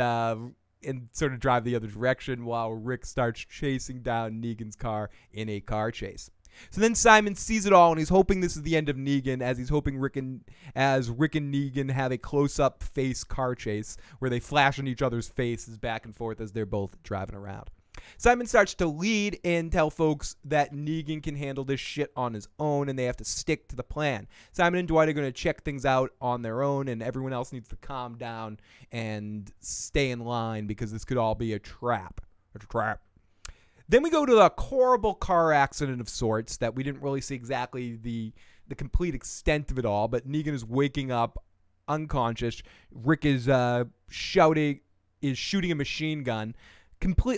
sort of drive the other direction while Rick starts chasing down Negan's car in a car chase. So then Simon sees it all, and he's hoping this is the end of Negan, as he's hoping Rick and Negan have a close-up face car chase where they flash on each other's faces back and forth as they're both driving around. Simon starts to lead and tell folks that Negan can handle this shit on his own, and they have to stick to the plan. Simon and Dwight are going to check things out on their own, and everyone else needs to calm down and stay in line because this could all be a trap. It's a trap. Then we go to a horrible car accident of sorts that we didn't really see exactly the complete extent of it all, but Negan is waking up unconscious. Rick is shooting a machine gun.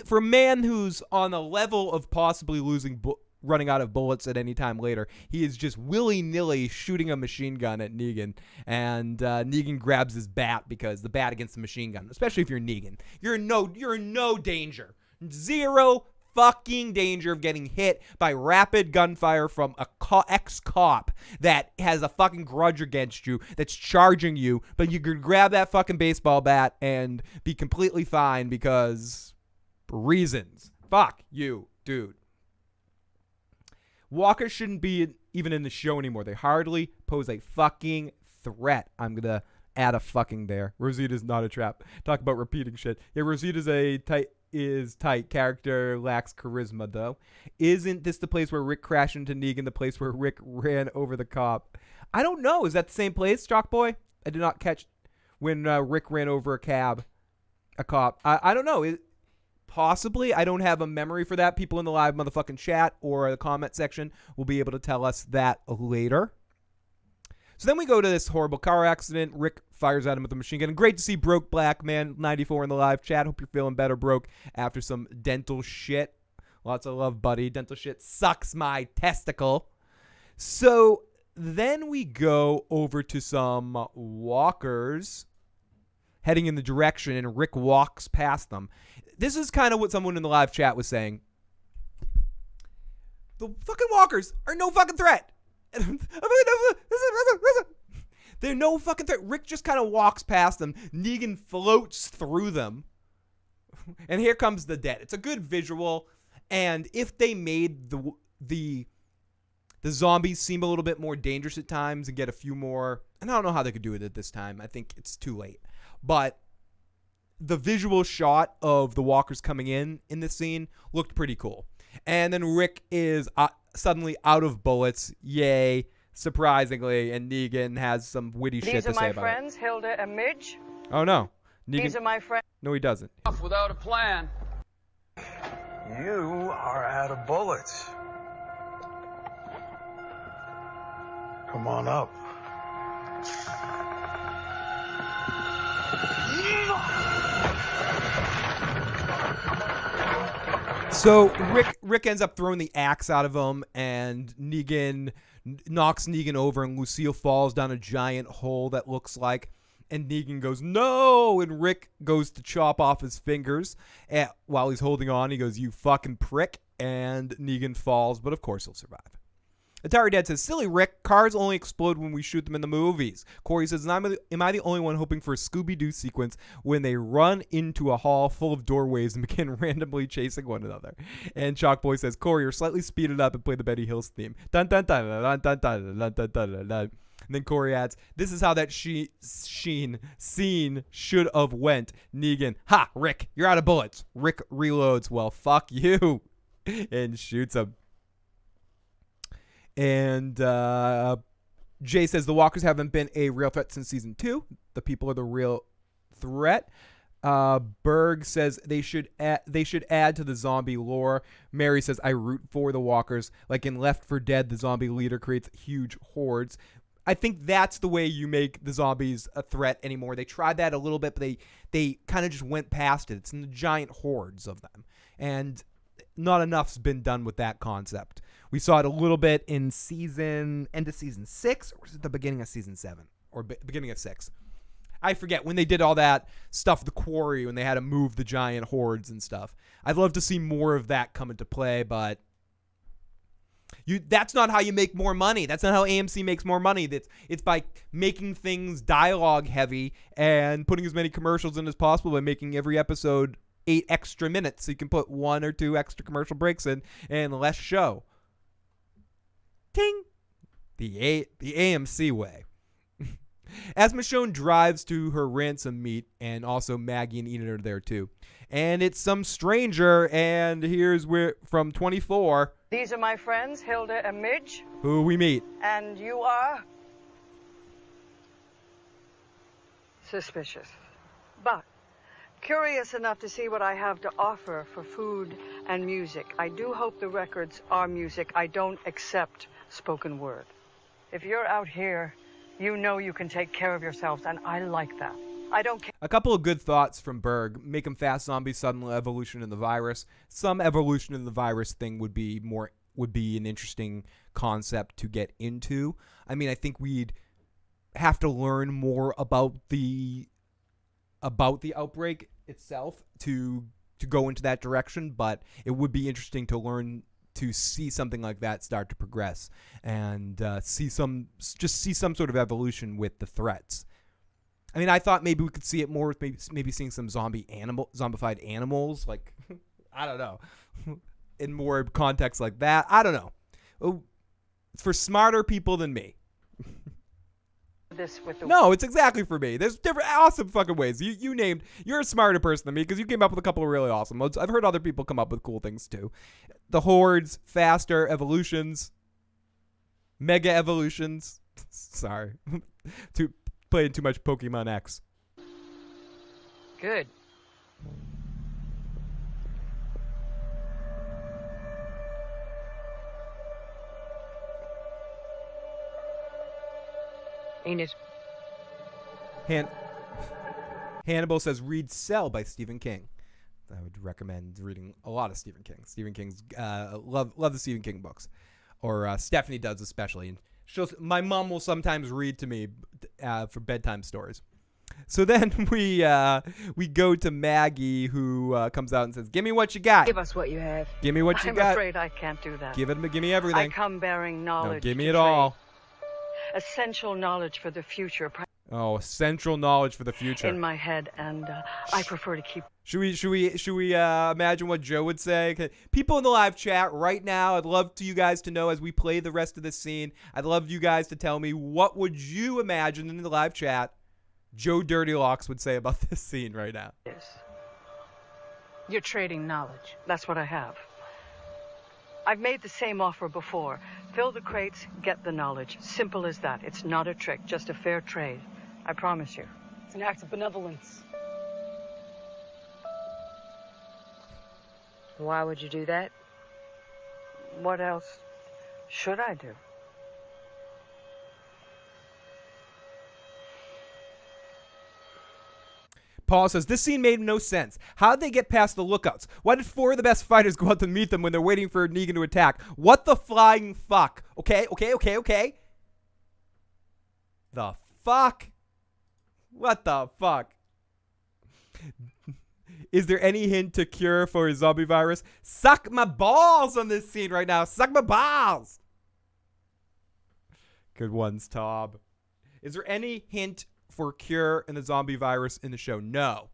For a man who's on the level of possibly running out of bullets at any time later, he is just willy-nilly shooting a machine gun at Negan, and Negan grabs his bat because the bat against the machine gun, especially if you're Negan, you're in no danger. Zero fucking danger of getting hit by rapid gunfire from a ex-cop that has a fucking grudge against you, that's charging you, but you could grab that fucking baseball bat and be completely fine because reasons. Fuck you, dude. Walker shouldn't be even in the show anymore. They hardly pose a fucking threat. I'm gonna add a fucking there. Rosita's not a trap. Talk about repeating shit. Yeah, Rosita's tight. Character lacks charisma, though. Isn't this the place where Rick crashed into Negan, the place where Rick ran over the cop? I don't know. Is that the same place, Jock Boy? I did not catch when Rick ran over a cop. I don't know. Possibly. I don't have a memory for that. People in the live motherfucking chat or the comment section will be able to tell us that later. So then we go to this horrible car accident. Rick fires at him with a machine gun. Great to see Broke Black Man 94 in the live chat. Hope you're feeling better, Broke, after some dental shit. Lots of love, buddy. Dental shit sucks my testicle. So then we go over to some walkers heading in the direction, and Rick walks past them. This is kind of what someone in the live chat was saying. The fucking walkers are no fucking threat. They're no fucking threat. Rick just kind of walks past them. Negan floats through them. And here comes the dead. It's a good visual. And if they made the zombies seem a little bit more dangerous at times and get a few more, and I don't know how they could do it at this time. I think it's too late. But the visual shot of the walkers coming in this scene looked pretty cool. And then Rick is suddenly out of bullets. Yay. Surprisingly. And Negan has some witty shit to say about it. These are my friends, Hilda and Midge. Oh, no. Negan... These are my friends. No, he doesn't. Without a plan. You are out of bullets. Come on up. So Rick ends up throwing the axe out of him, and Negan knocks Negan over, and Lucille falls down a giant hole that looks like, and Negan goes, no, and Rick goes to chop off his fingers. While he's holding on, he goes, you fucking prick, and Negan falls, but of course he'll survive. Atari Dad says, silly Rick, cars only explode when we shoot them in the movies. Corey says, am I the only one hoping for a Scooby-Doo sequence when they run into a hall full of doorways and begin randomly chasing one another? And Chalkboy says, Corey, you're slightly speeded up and play the Benny Hills theme. Dun, dun, dun, dun, dun, dun, dun, dun, dun, dun, dun. And then Corey adds, this is how that scene should have went. Negan, ha, Rick, you're out of bullets. Rick reloads, well, fuck you, and shoots him. And Jay says the walkers haven't been a real threat since season 2. The people are the real threat. Berg says they should add to the zombie lore. Mary says I root for the walkers. Like in Left 4 Dead, the zombie leader creates huge hordes. I think that's the way you make the zombies a threat anymore. They tried that a little bit, but they kind of just went past it. It's in the giant hordes of them. And not enough's been done with that concept. We saw it a little bit in end of season 6, or was it the beginning of season 7? Or beginning of 6? I forget when they did all that stuff, the quarry, when they had to move the giant hordes and stuff. I'd love to see more of that come into play, but that's not how you make more money. That's not how AMC makes more money. It's by making things dialogue heavy and putting as many commercials in as possible by making every episode 8 extra minutes, so you can put 1 or 2 extra commercial breaks in and less show. Ting! The AMC way. As Michonne drives to her ransom meet, and also Maggie and Enid are there too. And it's some stranger, and here's where from 24. These are my friends, Hilda and Midge. Who we meet. And you are? Suspicious. But curious enough to see what I have to offer for food and music. I do hope the records are music. I don't accept spoken word. If you're out here, you know you can take care of yourselves, and I like that. I don't care. A couple of good thoughts from Berg. Make them fast zombies, sudden evolution in the virus. Some evolution in the virus thing would be an interesting concept to get into. I mean, I think we'd have to learn more about the outbreak itself to go into that direction, but it would be interesting to learn to see something like that start to progress and see some sort of evolution with the threats. I mean, I thought maybe we could see it more with maybe seeing some zombified animals, like I don't know, in more context like that. I don't know. It's for smarter people than me. No, it's exactly for me. There's different awesome fucking ways. You're a smarter person than me because you came up with a couple of really awesome ones. I've heard other people come up with cool things too. The hordes, faster evolutions, mega evolutions. Sorry. Playing too much Pokemon X. Good. Ain't it? Hannibal says read Cell by Stephen King. I would recommend reading a lot of Stephen King. Stephen King's love the Stephen King books, or Stephanie does especially. And my mom will sometimes read to me for bedtime stories. So then we go to Maggie, who comes out and says, "Give me what you got. Give us what you have. Give me what you got. I'm afraid I can't do that. Give me everything. I come bearing knowledge. No, give me it all. Essential knowledge for the future. Oh, essential knowledge for the future. In my head, and I prefer to keep. Should we imagine what Joe would say? People in the live chat right now, I'd love you guys to know as we play the rest of this scene. I'd love you guys to tell me what would you imagine in the live chat Joe Dirty Locks would say about this scene right now. Yes. You're trading knowledge. That's what I have. I've made the same offer before. Fill the crates, get the knowledge. Simple as that. It's not a trick, just a fair trade. I promise you. It's an act of benevolence. Why would you do that? What else should I do? Paul says, this scene made no sense. How did they get past the lookouts? Why did 4 of the best fighters go out to meet them when they're waiting for Negan to attack? What the flying fuck? Okay. The fuck? What the fuck? Is there any hint to cure for a zombie virus? Suck my balls on this scene right now. Suck my balls. Good ones, Tob. Is there any hint for cure in the zombie virus in the show? No,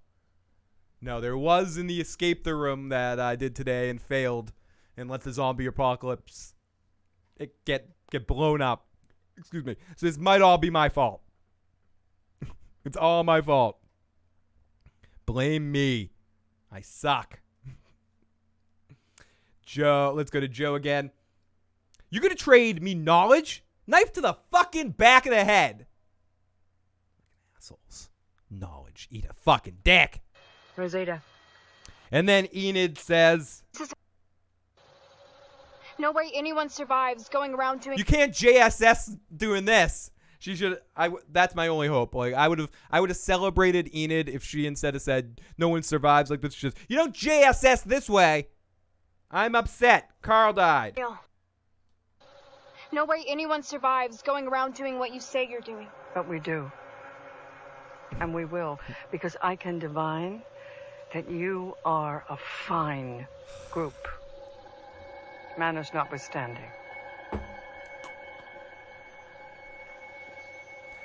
there was in the escape the room that I did today and failed and let the zombie apocalypse get blown up. Excuse me. So this might all be my fault. It's all my fault. Blame me. I suck. Joe, let's go to Joe again. You're going to trade me knowledge? Knife to the fucking back of the head. Assholes. Knowledge. Eat a fucking dick. Rosita. And then Enid says, no way anyone survives going around doing. You can't JSS doing this. She should. That's my only hope. Like I would have celebrated Enid if she instead have said no one survives like this. Just you don't JSS this way. I'm upset. Carl died. No way anyone survives going around doing what you say you're doing. But we do. And we will, because I can divine that you are a fine group. Manners notwithstanding.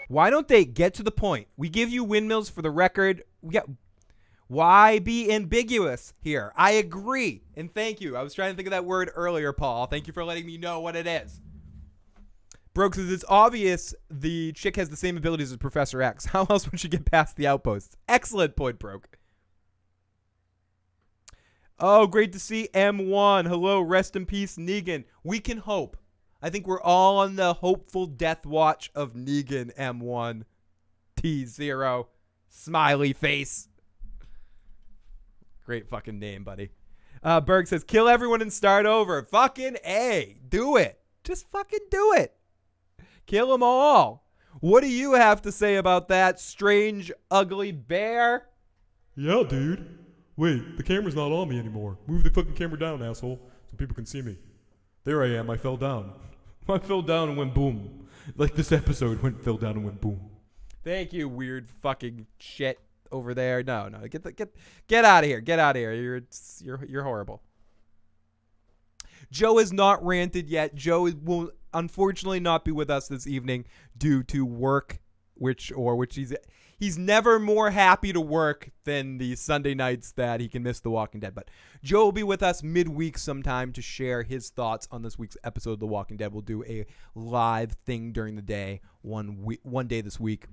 Why don't they get to the point? We give you windmills for the record. Why be ambiguous here? I agree. And thank you. I was trying to think of that word earlier, Paul. Thank you for letting me know what it is. Broke says it's obvious the chick has the same abilities as Professor X. How else would she get past the outposts? Excellent point, Broke. Oh, great to see M1. Hello, rest in peace, Negan. We can hope. I think we're all on the hopeful death watch of Negan, M1. T0. Smiley face. Great fucking name, buddy. Berg says, kill everyone and start over. Fucking A. Do it. Just fucking do it. Kill them all. What do you have to say about that, strange, ugly bear? Yeah, dude. Wait, the camera's not on me anymore. Move the fucking camera down, asshole, so people can see me. There I am. I fell down. I fell down and went boom. Like this episode fell down and went boom. Thank you, weird fucking shit over there. No, get out of here. Get out of here. You're horrible. Joe has not ranted yet. Joe will unfortunately not be with us this evening due to work, which he's never more happy to work than the Sunday nights that he can miss The Walking Dead. But Joe will be with us midweek sometime to share his thoughts on this week's episode of The Walking Dead. We'll do a live thing during the day, one day this week.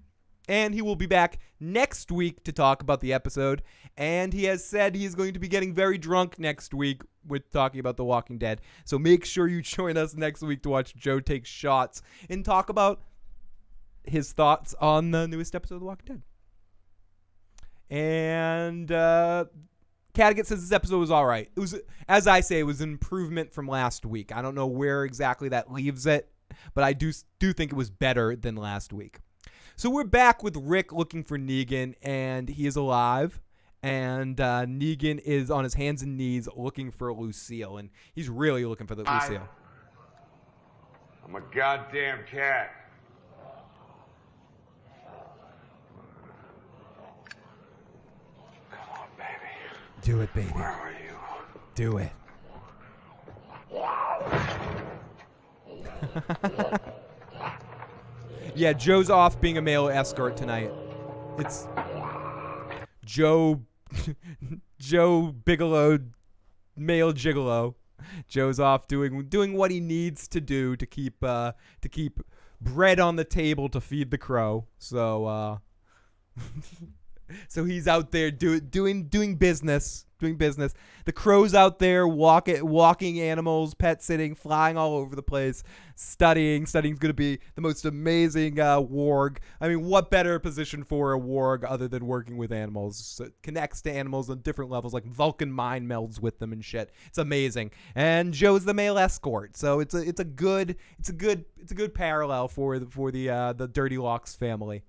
And he will be back next week to talk about the episode. And he has said he is going to be getting very drunk next week with talking about The Walking Dead. So make sure you join us next week to watch Joe take shots and talk about his thoughts on the newest episode of The Walking Dead. And Caddigat says this episode was all right. It was, as I say, it was an improvement from last week. I don't know where exactly that leaves it, but I do think it was better than last week. So we're back with Rick looking for Negan, and he is alive. And Negan is on his hands and knees looking for Lucille, and he's really looking for Lucille. I'm a goddamn cat. Come on, baby. Do it, baby. Where are you? Do it. Yeah, Joe's off being a male escort tonight. It's Joe Bigelow, male gigolo. Joe's off doing what he needs to do to keep bread on the table to feed the crow. So so he's out there doing business. The crow's out there walking animals, pet sitting, flying all over the place, studying. Studying's going to be the most amazing warg. I mean, what better position for a warg other than working with animals? So it connects to animals on different levels, like Vulcan mind melds with them and shit. It's amazing. And Joe's the male escort, so it's a good parallel for the Dirty Locks family.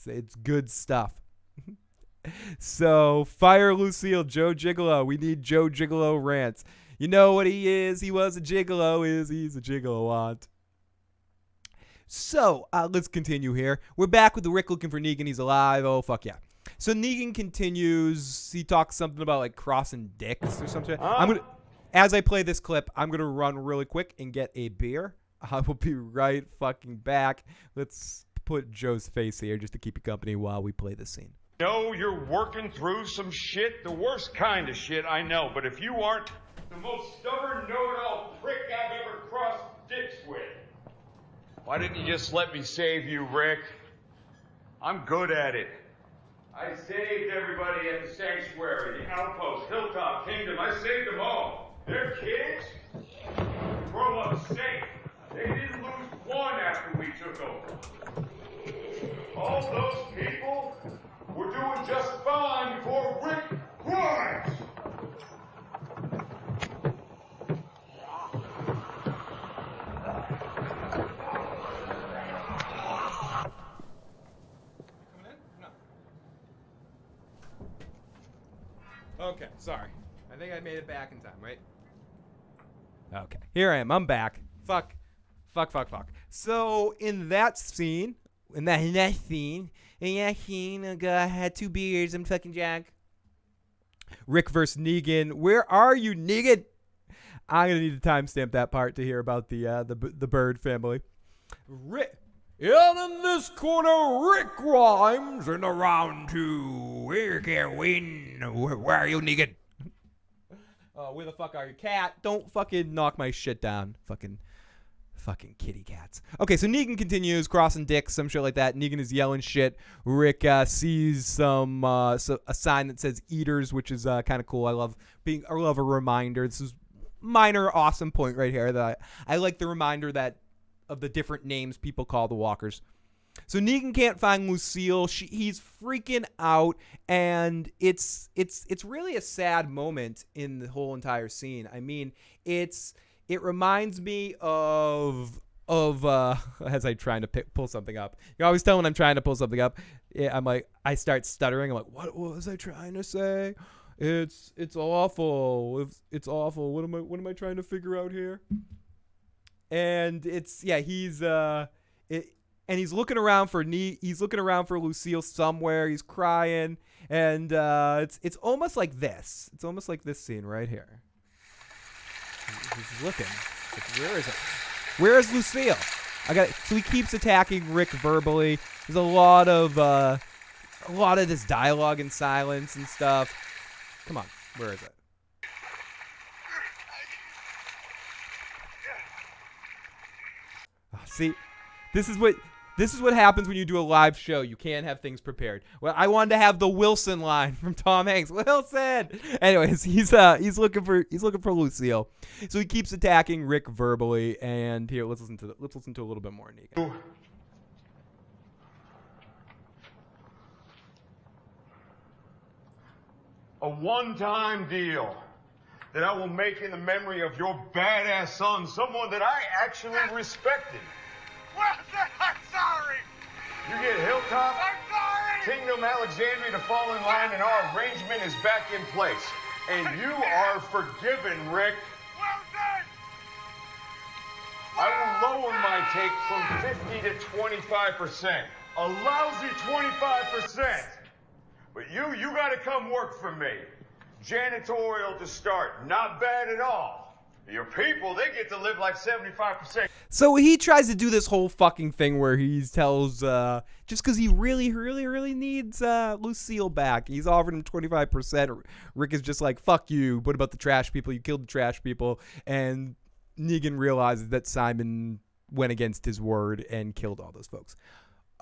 It's good stuff. So, fire Lucille, Joe Gigolo. We need Joe Gigolo rants. You know what he is. He was a gigolo. He's a gigolo-aunt. So, let's continue here. We're back with the Rick looking for Negan. He's alive. Oh, fuck yeah. So, Negan continues. He talks something about, like, crossing dicks or something. As I play this clip, I'm going to run really quick and get a beer. I will be right fucking back. Let's put Joe's face here just to keep you company while we play this scene. No, you're working through some shit, the worst kind of shit, I know. But if you aren't the most stubborn know-it-all prick I've ever crossed dicks with, Why didn't you just let me save you, Rick? I'm good at it. I saved everybody at the sanctuary, the outpost, Hilltop, Kingdom. I saved them all. They're kids. Grow up safe. They didn't lose one after we took over. All those people were doing just fine before Rick Grimes. Okay, sorry. I think I made it back in time, right? Okay, here I am. I'm back. Fuck. So in that scene, a guy had 2 beers. I'm fucking Jack. Rick versus Negan. Where are you, Negan? I'm gonna need to timestamp that part to hear about the Bird family. Rick. And in this corner, Rick Grimes in the round 2. We can win. Where are you, Negan? Where the fuck are you? Cat, don't fucking knock my shit down. Fucking kitty cats. Okay, so Negan continues crossing dicks, some shit like that. Negan is yelling shit. Rick sees a sign that says eaters, which is kind of cool. I love a reminder. This is minor awesome point right here that I like the reminder that of the different names people call the walkers. So Negan can't find Lucille. He's freaking out, and it's really a sad moment in the whole entire scene. I mean, it reminds me of as I'm trying to pull something up. You always tell when I'm trying to pull something up. I'm like, I start stuttering. I'm like, what was I trying to say? It's awful. It's awful. What am I trying to figure out here? And he's looking around for Lucille somewhere. He's crying, and it's almost like this. It's almost like this scene right here. He's looking. It's like, where is it? Where is Lucille? So he keeps attacking Rick verbally. There's a lot of this dialogue and silence and stuff. Come on, where is it? See, this is what happens when you do a live show. You can't have things prepared. Well, I wanted to have the Wilson line from Tom Hanks. Wilson. Anyways, he's looking for Lucille. So he keeps attacking Rick verbally. And here, let's listen to a little bit more, Negan. A one-time deal that I will make in the memory of your badass son, someone that I actually respected. I'm sorry. You get Hilltop, I'm sorry. Kingdom, Alexandria to fall in line, and our arrangement is back in place. And you are forgiven, Rick. Well done. I will lower my take from 50 to 25%. A lousy 25%. But you gotta come work for me. Janitorial to start. Not bad at all. Your people, they get to live like 75%. So he tries to do this whole fucking thing where he tells, just because he really needs Lucille back. He's offered him 25%. Rick is just like, fuck you. What about the trash people? You killed the trash people. And Negan realizes that Simon went against his word and killed all those folks.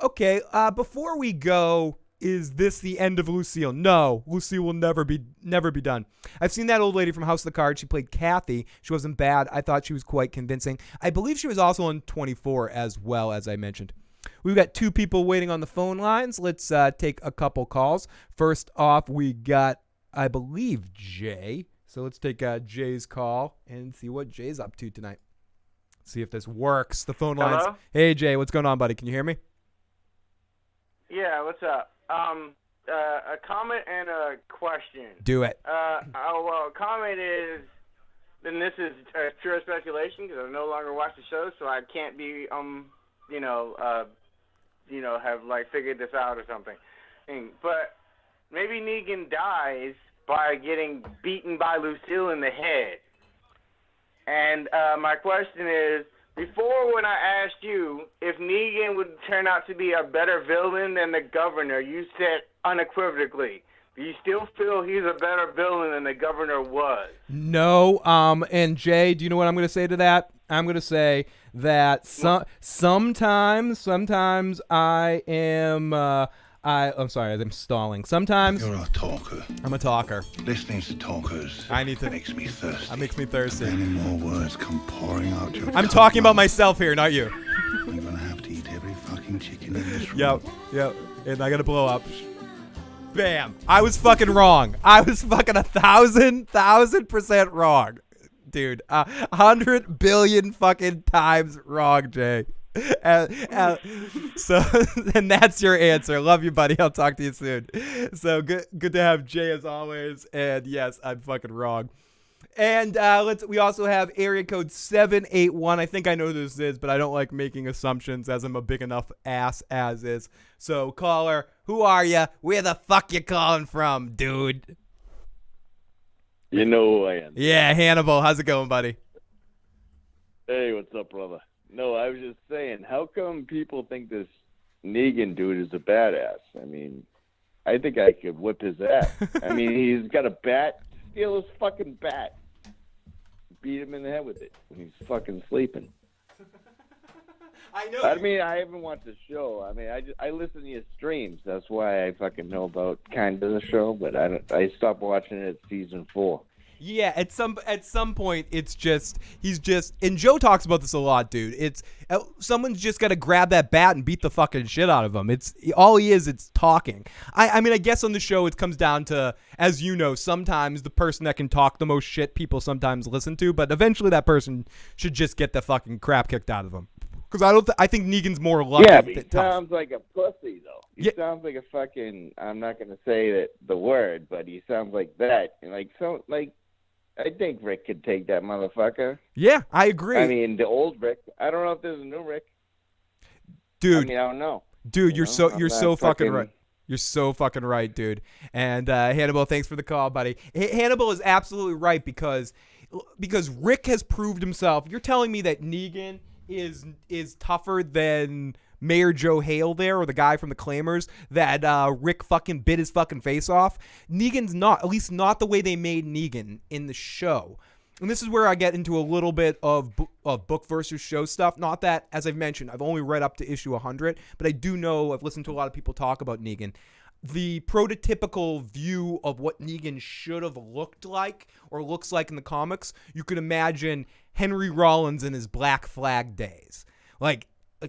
Okay, before we go, is this the end of Lucille? No, Lucille will never be done. I've seen that old lady from House of the Cards. She played Kathy. She wasn't bad. I thought she was quite convincing. I believe she was also on 24 as well, as I mentioned. We've got 2 people waiting on the phone lines. Let's take a couple calls. First off, we got, I believe, Jay. So let's take Jay's call and see what Jay's up to tonight. See if this works. The phone lines. Hello? Hey, Jay, what's going on, buddy? Can you hear me? Yeah, what's up? A comment and a question. Do it. Comment is, and this is pure speculation because I no longer watch the show, so I can't be, have like figured this out or something. But maybe Negan dies by getting beaten by Lucille in the head. And my question is, before when I asked you if Negan would turn out to be a better villain than the governor, you said unequivocally. Do you still feel he's a better villain than the governor was? No. And Jay, do you know what I'm going to say to that? I'm gonna say that sometimes I am. I'm sorry, I'm stalling. Sometimes you're a talker. I'm a talker. Listening to talkers makes me thirsty. That makes me thirsty. Many more words come pouring out your. I'm talking about myself here, not you. I'm gonna have to eat every fucking chicken in this room. Yep. And I gotta blow up. Bam! I was fucking wrong. I was fucking 1,000% wrong, dude. 100 billion fucking times wrong, Jay. So, and that's your answer. Love you, buddy. I'll talk to you soon. So good to have Jay as always. And yes, I'm fucking wrong. And we also have area code 781. I think I know who this is, but I don't like making assumptions as I'm a big enough ass as is. So caller, who are you? Where the fuck you calling from, dude? You know who I am. Yeah, Hannibal. How's it going, buddy? Hey, what's up, brother? No, I was just saying, how come people think this Negan dude is a badass? I mean, I think I could whip his ass. I mean, he's got a bat. Steal his fucking bat. Beat him in the head with it when he's fucking sleeping. I know. I mean, I haven't watched the show. I mean, I listen to your streams. That's why I fucking know about kind of the show. But I stopped watching it at season 4. Yeah, at some point, he's just, and Joe talks about this a lot, dude. It's someone's just got to grab that bat and beat the fucking shit out of him. It's all he is. It's talking. I mean, I guess on the show it comes down to, as you know, sometimes the person that can talk the most shit people sometimes listen to, but eventually that person should just get the fucking crap kicked out of them. Because I think Negan's more lucky. Yeah, but he tough. sounds like a pussy, though. He sounds like a fucking, I'm not going to say the word, but he sounds like that. And I think Rick could take that motherfucker. Yeah, I agree. I mean, the old Rick. I don't know if there's a new Rick. Dude. I mean, I don't know. Dude, you're so fucking right. You're so fucking right, dude. And Hannibal, thanks for the call, buddy. Hannibal is absolutely right because Rick has proved himself. You're telling me that Negan is tougher than Mayor Joe Hale there, or the guy from the Claimers that Rick fucking bit his fucking face off. Negan's not, at least not the way they made Negan in the show. And this is where I get into a little bit of book versus show stuff. Not that, as I've mentioned, I've only read up to issue 100, but I do know, I've listened to a lot of people talk about Negan. The prototypical view of what Negan should have looked like or looks like in the comics, you could imagine Henry Rollins in his Black Flag days. Like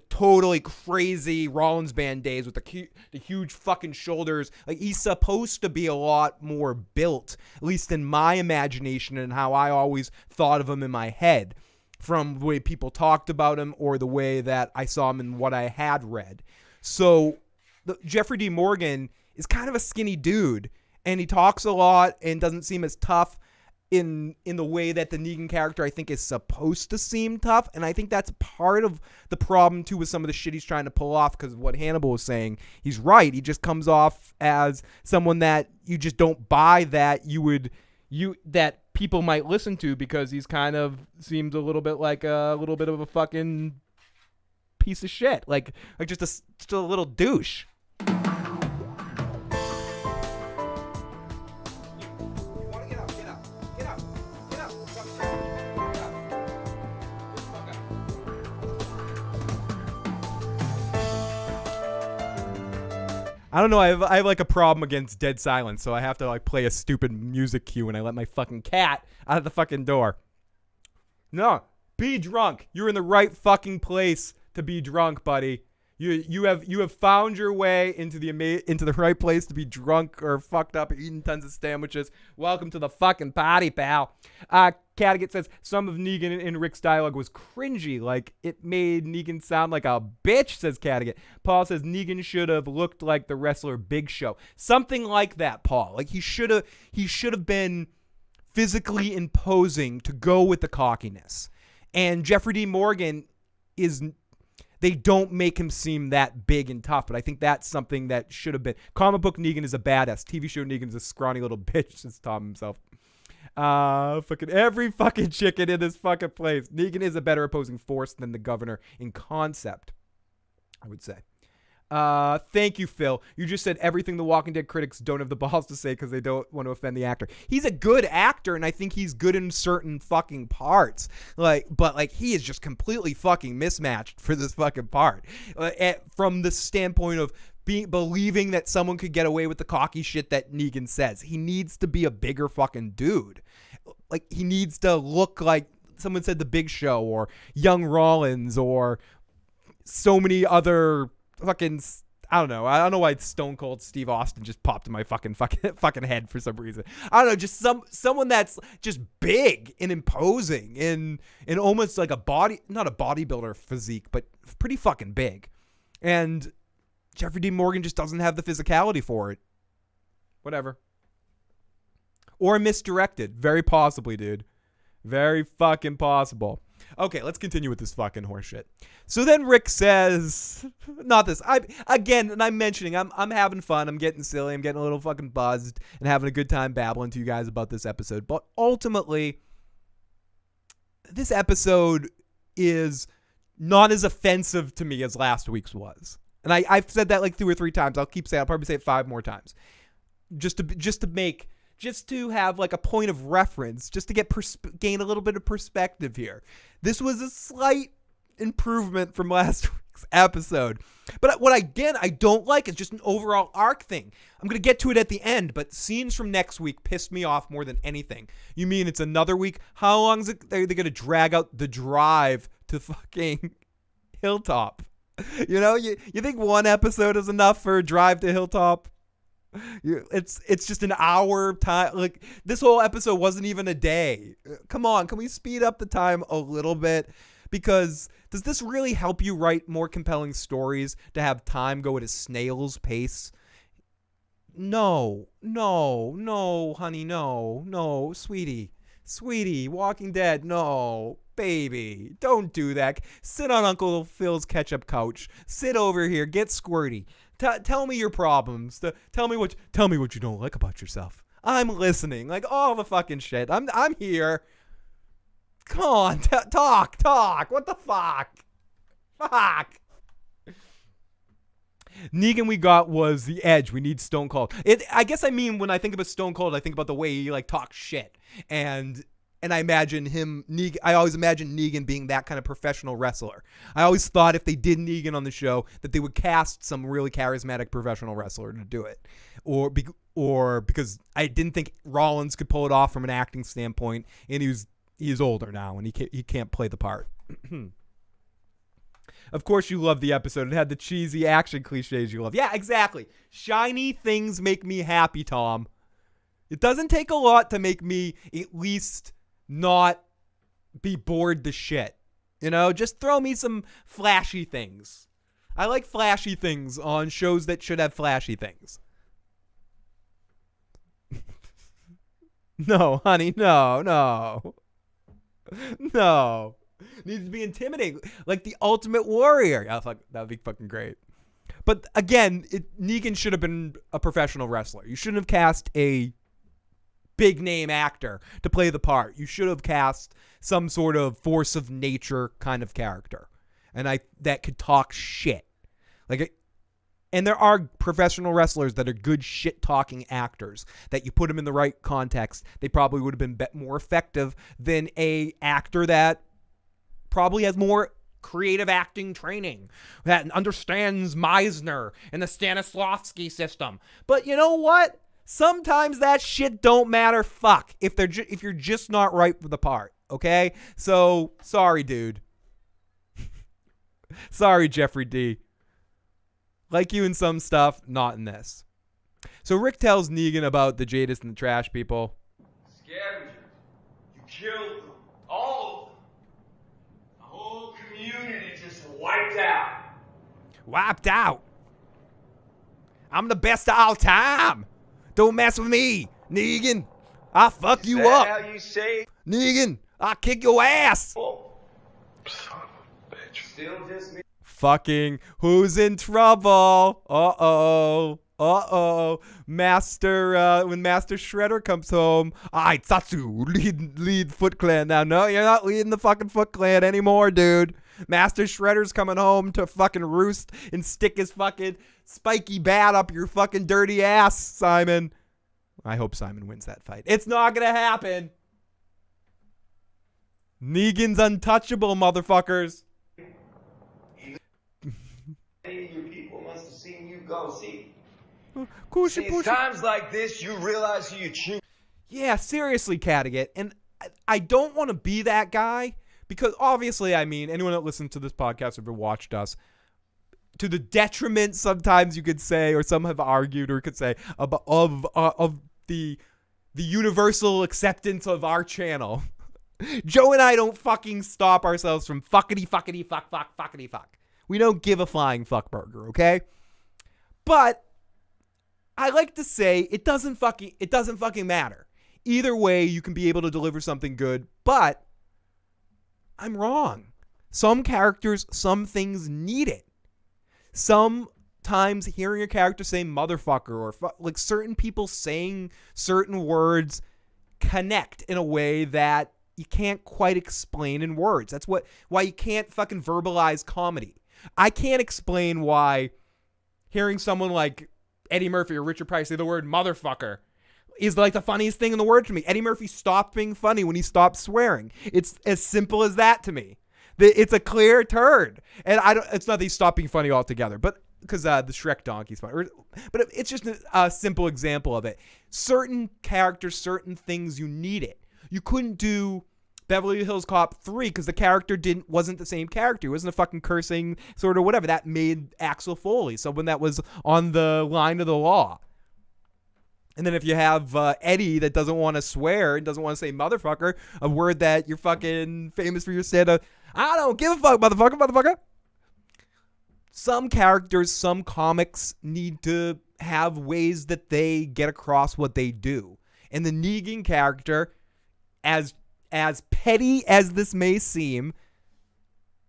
totally crazy Rollins band days with the huge fucking shoulders. Like, he's supposed to be a lot more built, at least in my imagination and how I always thought of him in my head, from the way people talked about him or the way that I saw him in what I had read. So Jeffrey D. Morgan is kind of a skinny dude, and he talks a lot and doesn't seem as tough in the way that the Negan character, I think, is supposed to seem tough. And I think that's part of the problem, too, with some of the shit he's trying to pull off, because of what Hannibal was saying. He's right. He just comes off as someone that you just don't buy that that people might listen to, because he's kind of seems a little bit like a little bit of a fucking piece of shit. Like just a little douche. I don't know. I have like a problem against dead silence, so I have to like play a stupid music cue when I let my fucking cat out of the fucking door. No, be drunk. You're in the right fucking place to be drunk, buddy. You have found your way into the right place to be drunk or fucked up or eating tons of sandwiches. Welcome to the fucking party, pal. Cattigat says some of Negan and Rick's dialogue was cringy, like it made Negan sound like a bitch, says Cattigat. Paul says Negan should have looked like the wrestler Big Show. Something like that, Paul. Like he should have been physically imposing to go with the cockiness. And Jeffrey D. Morgan they don't make him seem that big and tough, but I think that's something that should have been. Comic book Negan is a badass. TV show Negan's a scrawny little bitch, says Tom himself. Fucking every fucking chicken in this fucking place. Negan is a better opposing force than the governor in concept, I would say. Thank you, Phil. You just said everything the Walking Dead critics don't have the balls to say because they don't want to offend the actor. He's a good actor, and I think he's good in certain fucking parts. But he is just completely fucking mismatched for this fucking part. From the standpoint of believing that someone could get away with the cocky shit that Negan says. He needs to be a bigger fucking dude. He needs to look like someone said The Big Show or Young Rollins or so many other fucking, I don't know why Stone Cold Steve Austin just popped in my fucking head for some reason. I don't know, just someone that's just big and imposing and almost like not a bodybuilder physique, but pretty fucking big. And Jeffrey Dean Morgan just doesn't have the physicality for it. Whatever. Or misdirected. Very possibly, dude. Very fucking possible. Okay, let's continue with this fucking horseshit. So then Rick says, not this. I'm mentioning, I'm having fun. I'm getting silly. I'm getting a little fucking buzzed and having a good time babbling to you guys about this episode. But ultimately, this episode is not as offensive to me as last week's was. And I've said that like 2 or 3 times. I'll probably say it 5 more times. Just to have like a point of reference, just to gain a little bit of perspective here. This was a slight improvement from last week's episode. But what I don't like is just an overall arc thing. I'm going to get to it at the end, but scenes from next week pissed me off more than anything. You mean it's another week? How long are they going to drag out the drive to fucking Hilltop? You know, you think one episode is enough for a drive to Hilltop? It's just an hour time. Like, this whole episode wasn't even a day. Come on, can we speed up the time a little bit? Because does this really help you write more compelling stories to have time go at a snail's pace? No, honey, no, sweetie, Walking Dead, no, baby, don't do that. Sit on Uncle Phil's ketchup couch. Sit over here, get squirty. Tell me your problems. Tell me what you don't like about yourself. I'm listening. Like all the fucking shit. I'm here. Come on, talk. What the fuck? Fuck. Negan we got was the edge. We need Stone Cold. I guess when I think about Stone Cold, I think about the way he like talks shit. And I imagine Negan. I always imagine Negan being that kind of professional wrestler. I always thought if they did Negan on the show that they would cast some really charismatic professional wrestler to do it, or because I didn't think Rollins could pull it off from an acting standpoint, and he's older now and he can't play the part. Of course, you love the episode. It had the cheesy action cliches you love. Yeah, exactly. Shiny things make me happy, Tom. It doesn't take a lot to make me at least not be bored to shit. You know, just throw me some flashy things. I like flashy things on shows that should have flashy things. No, honey, no. Needs to be intimidating, like the Ultimate Warrior. That would be fucking great. But again, Negan should have been a professional wrestler. You shouldn't have cast a big name actor to play the part. You should have cast some sort of force of nature kind of character, and that could talk shit. And there are professional wrestlers that are good shit talking actors that you put them in the right context, they probably would have been more effective than a actor that probably has more creative acting training, that understands Meisner and the Stanislavski system. But you know what? Sometimes that shit don't matter. Fuck. If you're just not right for the part. Okay? So, sorry, dude. Sorry, Jeffrey D. Like you in some stuff, not in this. So Rick tells Negan about the Jadis and the trash people. Scavengers. You killed them. All of them. The whole community just wiped out. Wiped out? I'm the best of all time. Don't mess with me, Negan. I'll fuck you up. How you say? Negan, I'll kick your ass. Oh. Son of a bitch. Still just me. Fucking who's in trouble? Uh-oh. Master, when Master Shredder comes home, I, Satsu, lead Foot Clan now. No, you're not leading the fucking Foot Clan anymore, dude. Master Shredder's coming home to fucking roost and stick his fucking spiky bat up your fucking dirty ass, Simon. I hope Simon wins that fight. It's not gonna happen. Negan's untouchable, motherfuckers. Any of you people must have seen you go. See, It's times like this you realize who you choose. Yeah, seriously, Cattigat. And I don't want to be that guy because obviously, I mean, anyone that listens to this podcast or ever watched us, to the detriment sometimes you could say, or some have argued or could say, of the universal acceptance of our channel. Joe and I don't fucking stop ourselves from fuckity fuck. We don't give a flying fuck burger, okay? But I like to say it doesn't fucking matter. Either way, you can be able to deliver something good, but I'm wrong. Some characters, some things need it. Sometimes hearing a character say motherfucker or like certain people saying certain words connect in a way that you can't quite explain in words. That's why you can't fucking verbalize comedy. I can't explain why hearing someone like Eddie Murphy or Richard Pryor say the word motherfucker is like the funniest thing in the world to me. Eddie Murphy stopped being funny when he stopped swearing. It's as simple as that to me. It's a clear turn. And it's not that he stopped being funny altogether, but because the Shrek donkey's funny. But it's just a simple example of it. Certain characters, certain things, you need it. You couldn't do Beverly Hills Cop 3 because the character wasn't the same character. He wasn't a fucking cursing sort of whatever. That made Axel Foley someone that was on the line of the law. And then if you have Eddie that doesn't want to swear and doesn't want to say motherfucker, a word that you're fucking famous for your stand-up, I don't give a fuck, motherfucker. Some characters, some comics need to have ways that they get across what they do. And the Negan character, as petty as this may seem,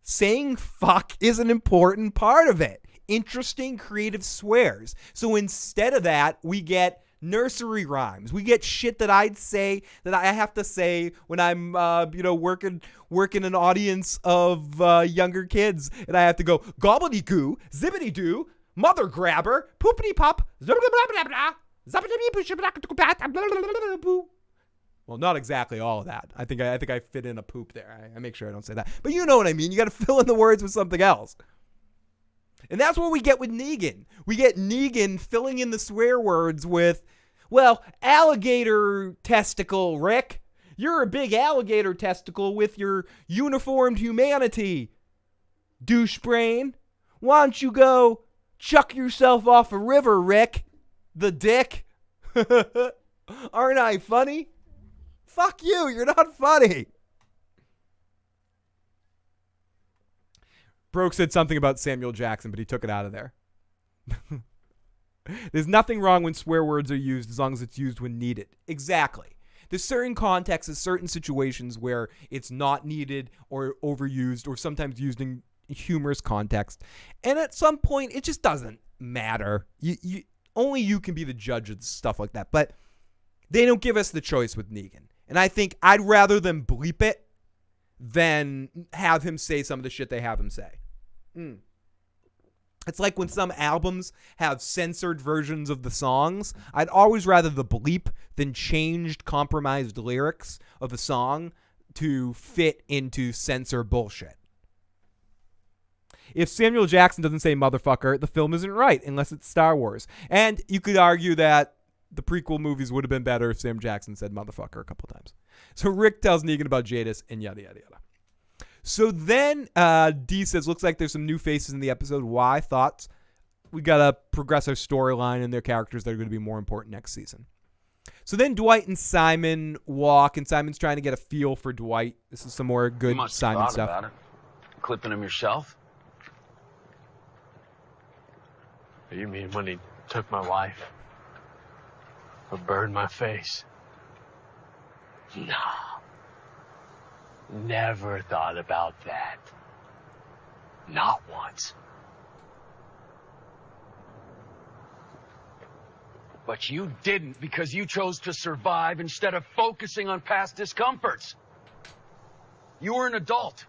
saying fuck is an important part of it. Interesting, creative swears. So instead of that, we get nursery rhymes. We get shit that I'd say that I have to say when I'm, working an audience of younger kids, and I have to go gobbledygoo, zippity doo, mother grabber, poopity pop, well, not exactly all of that. I think I fit in a poop there. I make sure I don't say that. But you know what I mean. You got to fill in the words with something else. And that's what we get with Negan. We get Negan filling in the swear words with, well, alligator testicle, Rick. You're a big alligator testicle with your uniformed humanity, douche brain. Why don't you go chuck yourself off a river, Rick? The dick. Aren't I funny? Fuck you, you're not funny. Broke said something about Samuel Jackson, but he took it out of there. There's nothing wrong when swear words are used as long as it's used when needed. Exactly. There's certain contexts, there's certain situations where it's not needed or overused or sometimes used in humorous context. And at some point, it just doesn't matter. Only you can be the judge of stuff like that. But they don't give us the choice with Negan. And I think I'd rather them bleep it than have him say some of the shit they have him say. It's like when some albums have censored versions of the songs. I'd always rather the bleep than changed, compromised lyrics of a song to fit into censor bullshit. If Samuel Jackson doesn't say motherfucker, the film isn't right, unless it's Star Wars. And you could argue that the prequel movies would have been better if Sam Jackson said motherfucker a couple times. So Rick tells Negan about Jadis and yada, yada, yada. So then D says, looks like there's some new faces in the episode. Why? Thoughts? We got to progress our storyline and their characters that are going to be more important next season. So then Dwight and Simon walk, and Simon's trying to get a feel for Dwight. This is some more good Simon stuff. About it. Clipping him yourself? You mean when he took my wife? Or burned my face? No. Never thought about that. Not once. But you didn't because you chose to survive instead of focusing on past discomforts. You were an adult.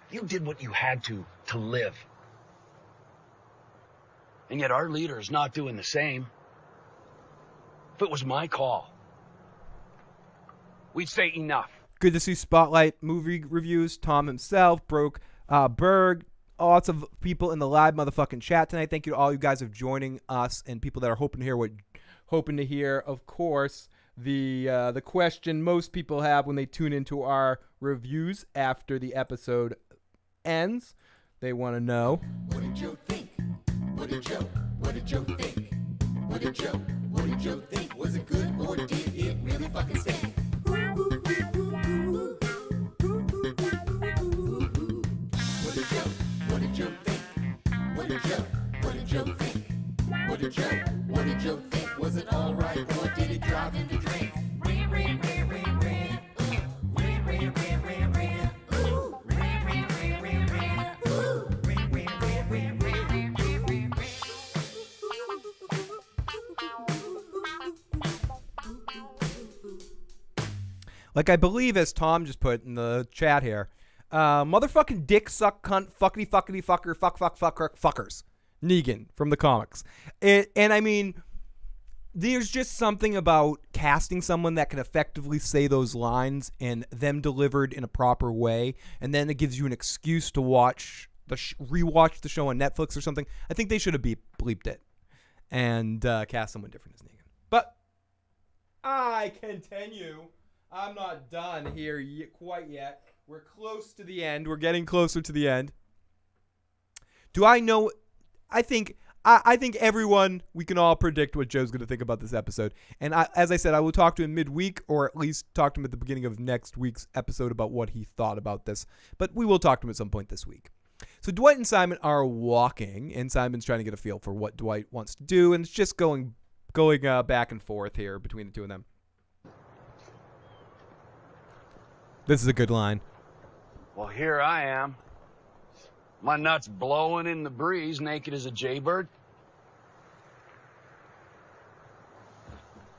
You did what you had to live. And yet our leader is not doing the same. If it was my call, we'd say enough. Good to see Spotlight movie reviews. Tom himself, Broke Berg, lots of people in the live motherfucking chat tonight. Thank you to all you guys of joining us and people that are hoping to hear, of course, the question most people have when they tune into our reviews after the episode ends. They want to know, what did Joe think? What did Joe think? What did Joe think? Was it good or did it really fucking stink? What did Joe think? What did Joe think? What did Joe think? Was it alright or did it drive him to drink? like I believe as Tom just put in the chat here, motherfucking dick suck cunt fuckity fuckity fucker fuckers. Negan from the comics. And I mean, there's just something about casting someone that can effectively say those lines and them delivered in a proper way, and then it gives you an excuse to watch rewatch the show on Netflix or something. I think they should have bleeped it and cast someone different as Negan. But I continue. I'm not done here quite yet. We're close to the end. We're getting closer to the end. Do I know? I think everyone, we can all predict what Joe's going to think about this episode. And as I said, I will talk to him midweek, or at least talk to him at the beginning of next week's episode about what he thought about this. But we will talk to him at some point this week. So Dwight and Simon are walking, and Simon's trying to get a feel for what Dwight wants to do, and it's just going back and forth here between the two of them. This is a good line. Well, here I am. My nuts blowing in the breeze, naked as a jaybird.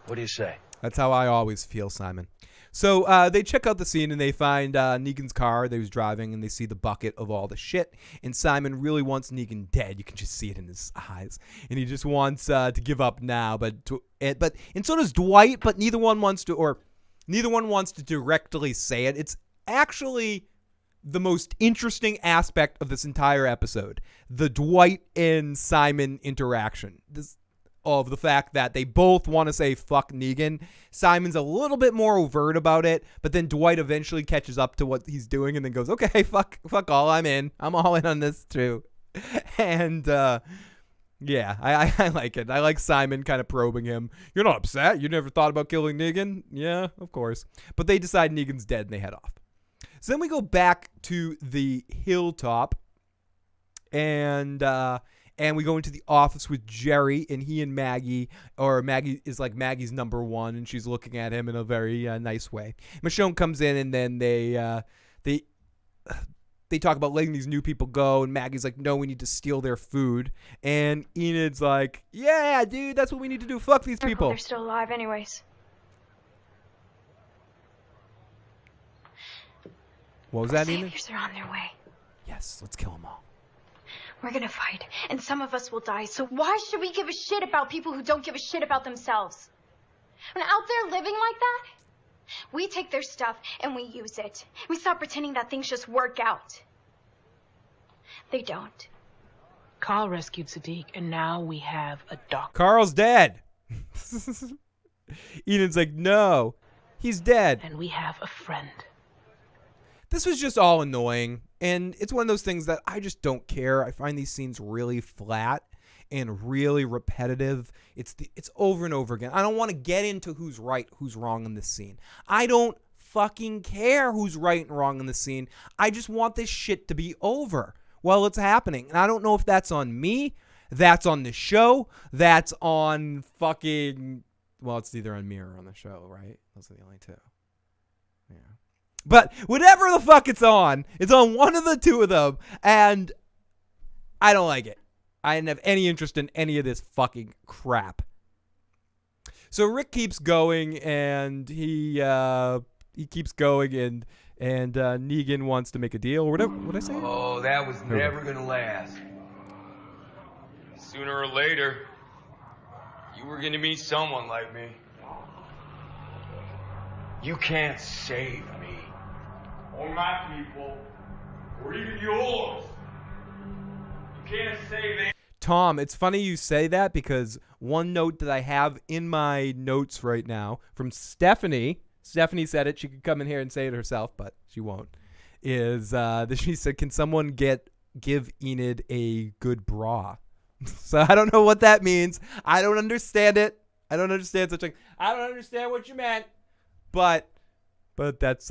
What do you say? That's how I always feel, Simon. So they check out the scene and they find Negan's car that he was driving, and they see the bucket of all the shit. And Simon really wants Negan dead. You can just see it in his eyes, and he just wants to give up now. But so does Dwight. But neither one wants to directly say it. It's actually the most interesting aspect of this entire episode, the Dwight and Simon interaction. Of the fact that they both want to say fuck Negan. Simon's a little bit more overt about it, but then Dwight eventually catches up to what he's doing and then goes, okay, fuck all, I'm in. I'm all in on this too. And yeah, I like it. I like Simon kind of probing him. You're not upset? You never thought about killing Negan? Yeah, of course. But they decide Negan's dead and they head off. So then we go back to the hilltop, and we go into the office with Jerry, and he and Maggie, or Maggie is like Maggie's number one, and she's looking at him in a very nice way. Michonne comes in, and then they talk about letting these new people go, and Maggie's like, no, we need to steal their food. And Enid's like, yeah, dude, that's what we need to do. Fuck these people. They're still alive anyways. What was that, Enid? Saviors are on their way. Yes, let's kill them all. We're gonna fight, and some of us will die, so why should we give a shit about people who don't give a shit about themselves? And out there living like that, we take their stuff and we use it. We stop pretending that things just work out. They don't. Carl rescued Sadiq, and now we have a doctor. Carl's dead. Enid's like, no, he's dead. And we have a friend. This was just all annoying, and it's one of those things that I just don't care. I find these scenes really flat and really repetitive. It's over and over again. I don't want to get into who's right, who's wrong in this scene. I don't fucking care who's right and wrong in this scene. I just want this shit to be over while it's happening. And I don't know if that's on me, that's on the show, that's on fucking... Well, it's either on me or on the show, right? Those are the only two. Yeah. But whatever the fuck it's on one of the two of them, and I don't like it. I didn't have any interest in any of this fucking crap. So Rick keeps going, and he keeps going, and Negan wants to make a deal. What did I say? Oh, that was never gonna last. Sooner or later, you were gonna meet someone like me. You can't save me. Or my people. Or even yours. You can't save them. Tom, it's funny you say that because one note that I have in my notes right now from Stephanie said it. She could come in here and say it herself, but she won't. Is that she said, "Can someone give Enid a good bra?" So I don't know what that means. I don't understand it. I don't understand such a. I don't understand what you meant. But that's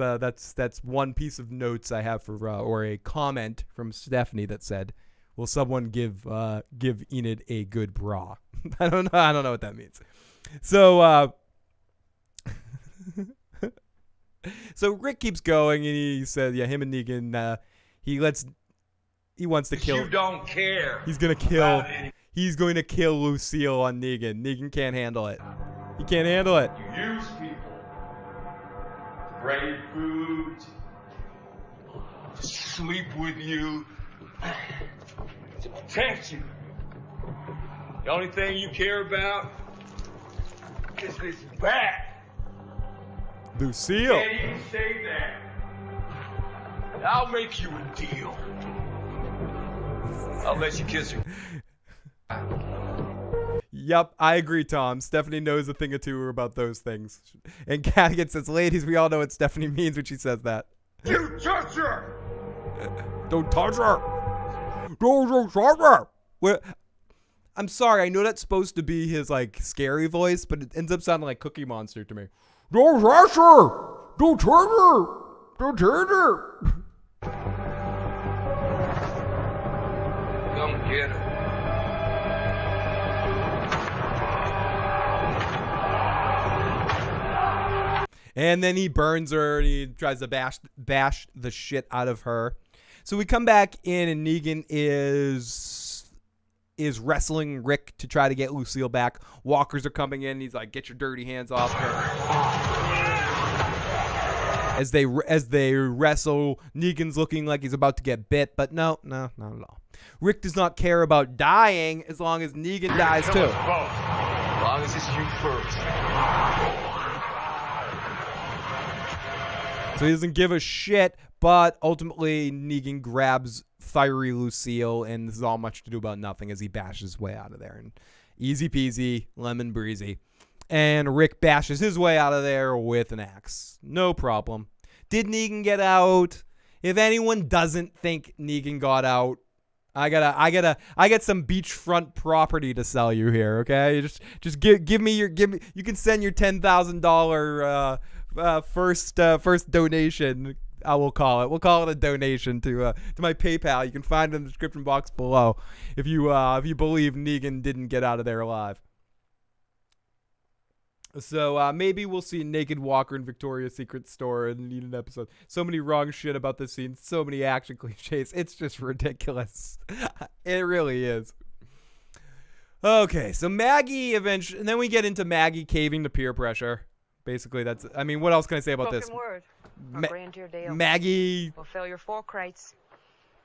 one piece of notes I have for or a comment from Stephanie that said, "Will someone give Enid a good bra?" I don't know what that means. So so Rick keeps going, and he said, "Yeah, him and Negan. He wants to kill. You don't care. He's going to kill Lucille on Negan. Negan can't handle it. He can't handle it. You use people. Bring food. To sleep with you. To protect you. The only thing you care about is this bat. Lucille. Can't even say that. I'll make you a deal. I'll let you kiss her. Yep, I agree, Tom. Stephanie knows a thing or two about those things. And Cadigan says, "Ladies, we all know what Stephanie means when she says that." You touch her! Don't touch her! Don't touch her! Well, I'm sorry, I know that's supposed to be his, like, scary voice, but it ends up sounding like Cookie Monster to me. Don't touch her! Don't touch her! Don't touch her! Come get her. And then he burns her, and he tries to bash the shit out of her. So we come back in, and Negan is wrestling Rick to try to get Lucille back. Walkers are coming in. He's like, "Get your dirty hands off her." As they wrestle, Negan's looking like he's about to get bit, but no, not at all. Rick does not care about dying as long as Negan dies too. As long as it's you first. So he doesn't give a shit, but ultimately Negan grabs fiery Lucille, and this is all much to do about nothing as he bashes his way out of there. And easy peasy, lemon breezy. And Rick bashes his way out of there with an axe. No problem. Did Negan get out? If anyone doesn't think Negan got out, I got some beachfront property to sell you here, okay? Just give me you can send your $10,000 first donation. We'll call it a donation to my PayPal. You can find it in the description box below if you believe Negan didn't get out of there alive. So maybe we'll see Naked Walker in Victoria's Secret store in an episode. So many wrong shit about this scene. So many action cliches. It's just ridiculous. It really is. Okay, so Maggie eventually, and then we get into Maggie caving to peer pressure. Basically, what else can I say about this? Word. Grandeur Dale. Maggie Fulfill your 4 crates.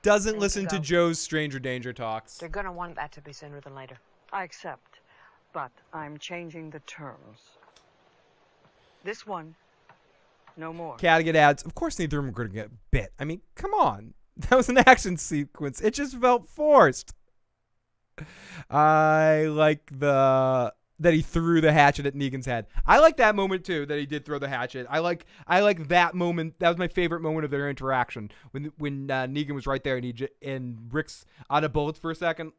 doesn't listen to Joe's stranger danger talks. They're gonna want that to be sooner than later. I accept, but I'm changing the terms. This one, no more. Cadigan adds, "Of course neither of them are going to get bit. I mean, come on. That was an action sequence. It just felt forced." I like that he threw the hatchet at Negan's head. I like that moment too, that he did throw the hatchet. I like that moment. That was my favorite moment of their interaction when Negan was right there and Rick's out of bullets for a second,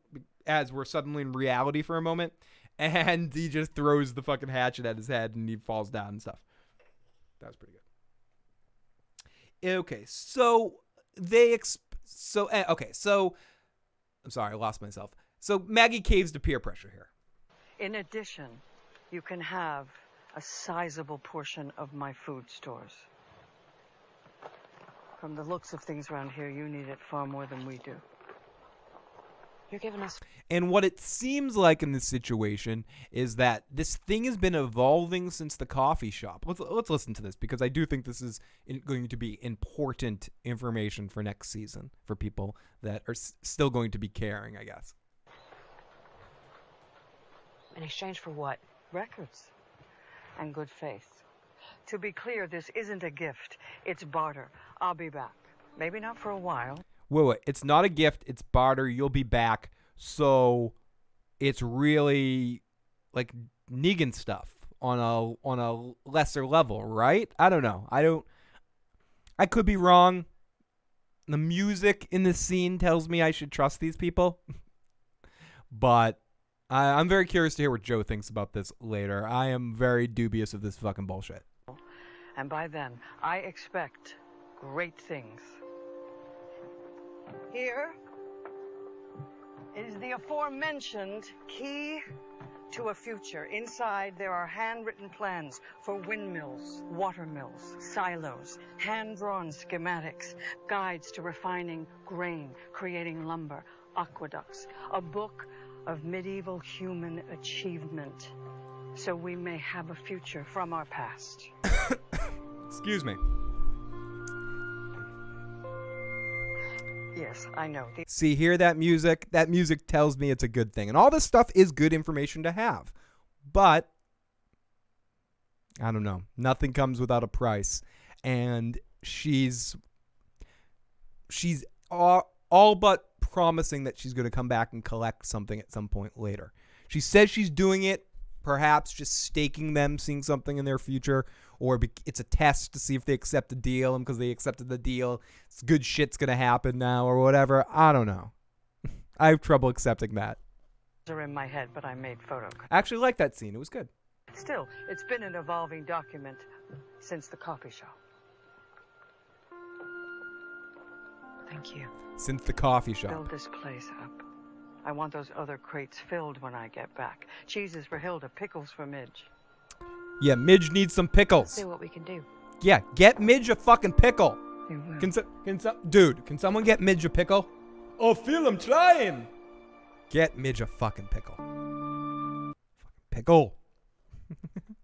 as we're suddenly in reality for a moment, and he just throws the fucking hatchet at his head and he falls down and stuff. That was pretty good. Okay, so I'm sorry, I lost myself. So Maggie caves to peer pressure here. In addition, you can have a sizable portion of my food stores. From the looks of things around here, you need it far more than we do. You're giving us... And what it seems like in this situation is that this thing has been evolving since the coffee shop. Let's listen to this, because I do think this is going to be important information for next season for people that are still going to be caring, I guess. In exchange for what? Records. And good faith. To be clear, this isn't a gift. It's barter. I'll be back. Maybe not for a while. Wait. It's not a gift. It's barter. You'll be back. So it's really like Negan stuff on a lesser level, right? I don't know. I could be wrong. The music in this scene tells me I should trust these people. But I'm very curious to hear what Joe thinks about this later. I am very dubious of this fucking bullshit. And by then, I expect great things. Here is the aforementioned key to a future. Inside, there are handwritten plans for windmills, water mills, silos, hand-drawn schematics, guides to refining grain, creating lumber, aqueducts, a book of medieval human achievement, so we may have a future from our past. Excuse me. Yes, I know. See, hear that music? That music tells me it's a good thing. And all this stuff is good information to have. But, I don't know. Nothing comes without a price. And she's all but promising that she's going to come back and collect something at some point later. She says she's doing it, perhaps just staking them, seeing something in their future, or it's a test to see if they accept the deal, and because they accepted the deal, good shit's going to happen now, or whatever. I don't know. I have trouble accepting that. Are in my head, but I made photo. I actually like that scene. It was good. Still, it's been an evolving document since the coffee shop. Thank you. Since the coffee shop. Build this place up. I want those other crates filled when I get back. Cheeses for Hilda, pickles for Midge. Yeah, Midge needs some pickles. See what we can do. Yeah, get Midge a fucking pickle. You will. Can someone get Midge a pickle? Oh, Phil, I'm trying. Get Midge a fucking pickle. Fucking pickle.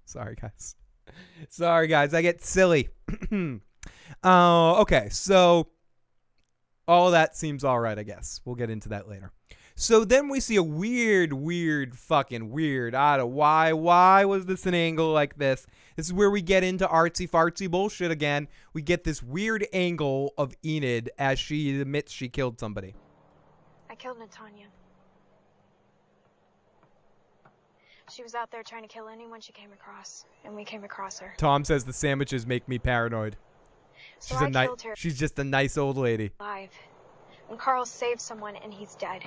Sorry, guys. I get silly. Okay, so all that seems all right, I guess. We'll get into that later. So then we see a weird, fucking weird. I don't know why was this an angle like this? This is where we get into artsy-fartsy bullshit again. We get this weird angle of Enid as she admits she killed somebody. I killed Natanya. She was out there trying to kill anyone she came across, and we came across her. Tom says the sandwiches make me paranoid. So I killed her. She's just a nice old lady. Alive. And Carl saved someone, and he's dead.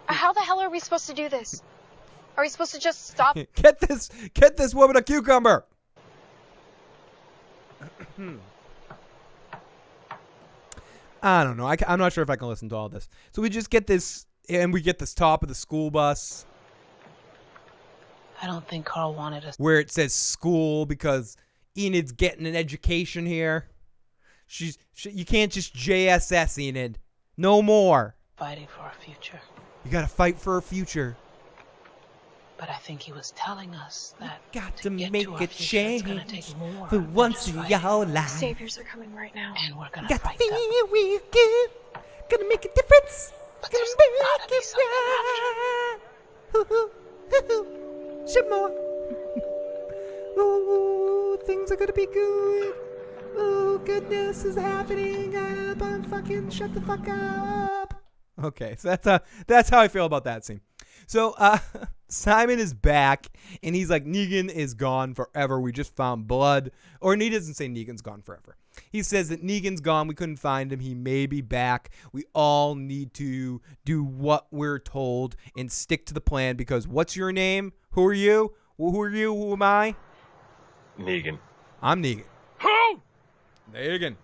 How the hell are we supposed to do this? Are we supposed to just stop? Get this woman a cucumber. I don't know. I'm not sure if I can listen to all this. So we just get this, and we get this top of the school bus. I don't think Carl wanted us. Where it says school because Enid's getting an education here. You can't just JSS Enid. No more. Fighting for a future. You gotta fight for a future. But I think he was telling us that got to get make to a change more for once in your life. Saviors are coming right now. And we're gonna Got fight to them. feel real good. Gonna make a difference. But Gonna there's make gotta be it something right. Some more. Ooh, things are gonna be good. Oh, goodness is happening. I'm fucking shut the fuck up. Okay, so that's how I feel about that scene. So Simon is back, and he's like, Negan is gone forever. We just found blood. Or he doesn't say Negan's gone forever. He says that Negan's gone. We couldn't find him. He may be back. We all need to do what we're told and stick to the plan because what's your name? Who are you? Who are you? Who am I? Negan. I'm Negan. Who? Negan.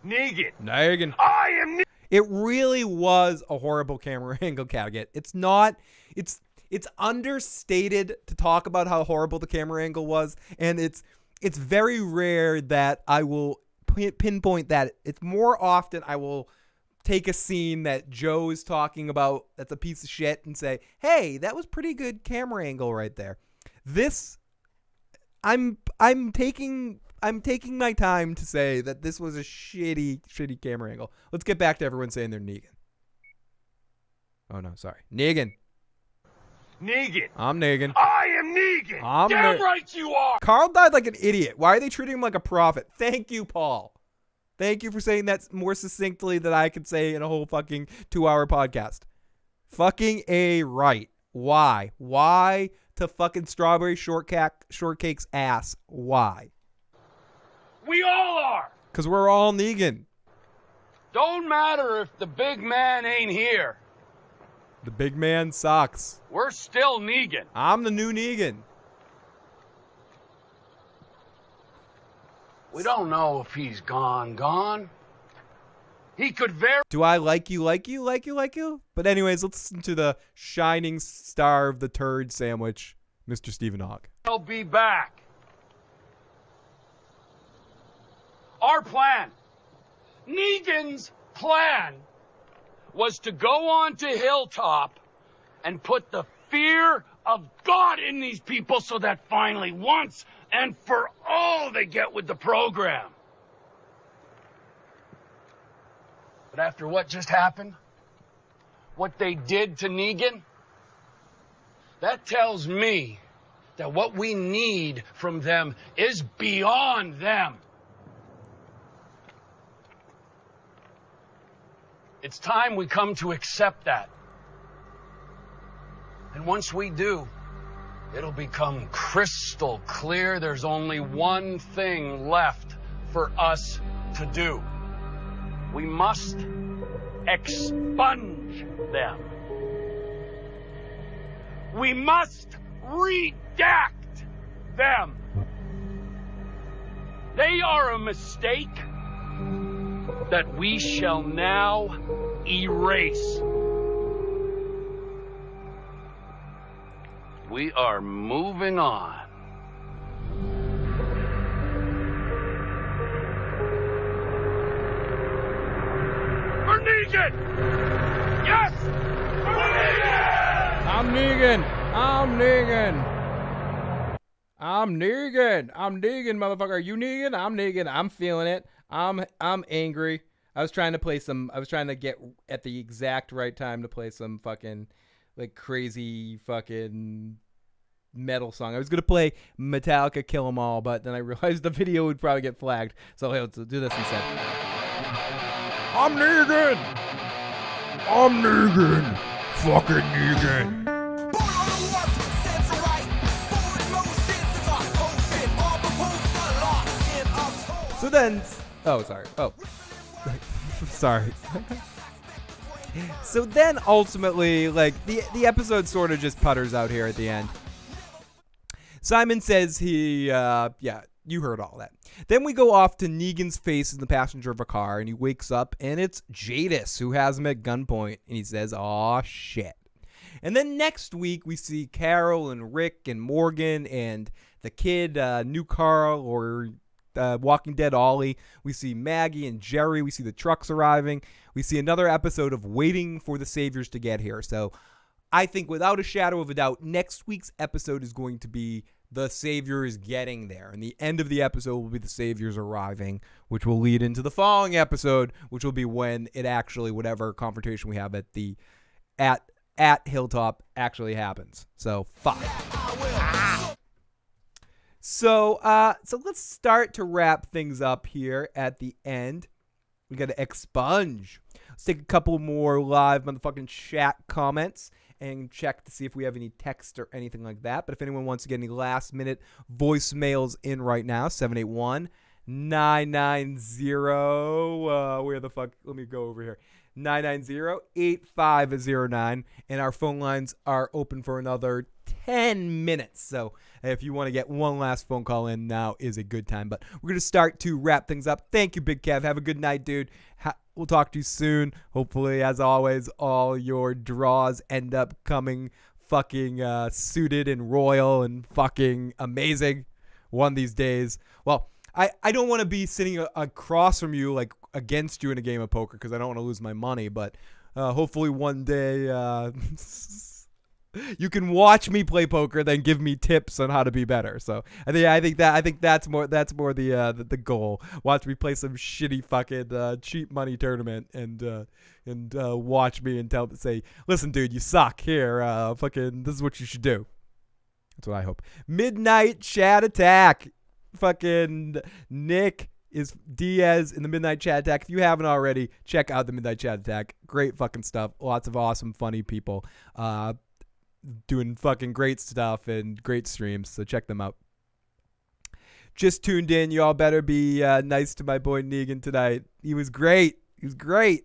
Negan. I am Negan. It really was a horrible camera angle, Caget. It's not. It's understated to talk about how horrible the camera angle was, and it's very rare that I will pinpoint that. It's more often I will take a scene that Joe is talking about that's a piece of shit and say, hey, that was pretty good camera angle right there. This, I'm taking my time to say that this was a shitty camera angle. Let's get back to everyone saying they're Negan. Oh no, sorry. Negan. Negan. I'm Negan. I am Negan. Damn right you are. Carl died like an idiot. Why are they treating him like a prophet? Thank you, Paul. Thank you for saying that more succinctly than I could say in a whole fucking 2-hour podcast. Fucking A right. Why? Why to fucking strawberry shortcake's ass? Why? We all are. Because we're all Negan. Don't matter if the big man ain't here. The big man sucks. We're still Negan. I'm the new Negan. We don't know if he's gone. He could very... Do I like you? But anyways, let's listen to the shining star of the turd sandwich, Mr. Stephen Hawk. I'll be back. Our plan, Negan's plan, was to go on to Hilltop and put the fear of God in these people so that finally, once and for all, they get with the program. But after what just happened, what they did to Negan, that tells me that what we need from them is beyond them. It's time we come to accept that. And once we do, it'll become crystal clear there's only one thing left for us to do. We must expunge them. We must redact them. They are a mistake that we shall now erase. We are moving on. For Negan! Yes! For Negan! I'm Negan, motherfucker. Are you Negan? I'm Negan. I'm feeling it. I'm angry. I was trying to get at the exact right time to play some fucking like crazy fucking metal song. I was gonna play Metallica Kill 'Em All, but then I realized the video would probably get flagged. So hey, let's do this instead. I'm Negan. Fucking Negan. So then, sorry. So then ultimately, like, the episode sort of just putters out here at the end. Simon says you heard all that. Then we go off to Negan's face in the passenger of a car, and he wakes up, and it's Jadis, who has him at gunpoint, and he says, aw, shit. And then next week, we see Carol and Rick and Morgan and the kid, New Carl, or Walking Dead Ollie. We see Maggie and Jerry. We see the trucks arriving. We see another episode of waiting for the saviors to get here. So I think without a shadow of a doubt, next week's episode is going to be the saviors getting there. And the end of the episode will be the saviors arriving, which will lead into the following episode, which will be when it actually, whatever confrontation we have at Hilltop actually happens. So fuck. So let's start to wrap things up here at the end. We got to expunge. Let's take a couple more live motherfucking chat comments and check to see if we have any text or anything like that. But if anyone wants to get any last minute voicemails in right now, 781-990, where the fuck, let me go over here. 990-8509, and our phone lines are open for another 10 minutes. So if you want to get one last phone call in, now is a good time. But we're going to start to wrap things up. Thank you, Big Kev. Have a good night, dude. We'll talk to you soon. Hopefully, as always, all your draws end up coming fucking suited and royal and fucking amazing one of these days. Well, I don't want to be sitting across from you like against you in a game of poker because I don't want to lose my money. But hopefully one day you can watch me play poker, then give me tips on how to be better. So I think that's more the goal. Watch me play some shitty fucking cheap money tournament and watch me and say, listen, dude, you suck. Here, fucking, this is what you should do. That's what I hope. Midnight Chat Attack. Fucking Nick is Diaz in the Midnight Chat Attack. If you haven't already, check out the Midnight Chat Attack. Great fucking stuff. Lots of awesome, funny people doing fucking great stuff and great streams. So check them out. Just tuned in. You all better be nice to my boy Negan tonight. He was great. He was great.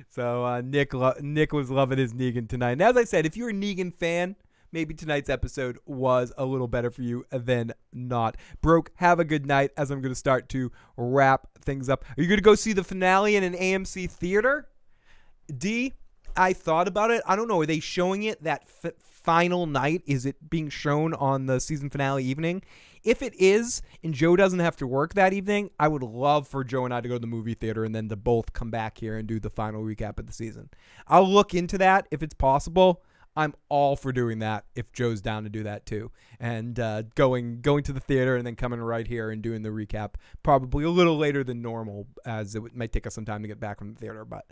So Nick was loving his Negan tonight. And as I said, if you're a Negan fan, maybe tonight's episode was a little better for you than not. Broke, have a good night as I'm going to start to wrap things up. Are you going to go see the finale in an AMC theater? D, I thought about it. I don't know. Are they showing it that final night? Is it being shown on the season finale evening? If it is, and Joe doesn't have to work that evening, I would love for Joe and I to go to the movie theater and then to both come back here and do the final recap of the season. I'll look into that if it's possible. I'm all for doing that if Joe's down to do that too. And going to the theater and then coming right here and doing the recap probably a little later than normal, as it might take us some time to get back from the theater. But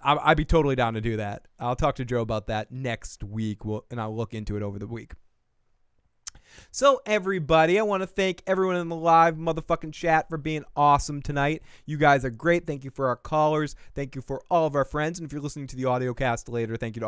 I'd be totally down to do that. I'll talk to Joe about that next week, and I'll look into it over the week. So everybody, I want to thank everyone in the live motherfucking chat for being awesome tonight. You guys are great. Thank you for our callers. Thank you for all of our friends. And if you're listening to the audio cast later, thank you to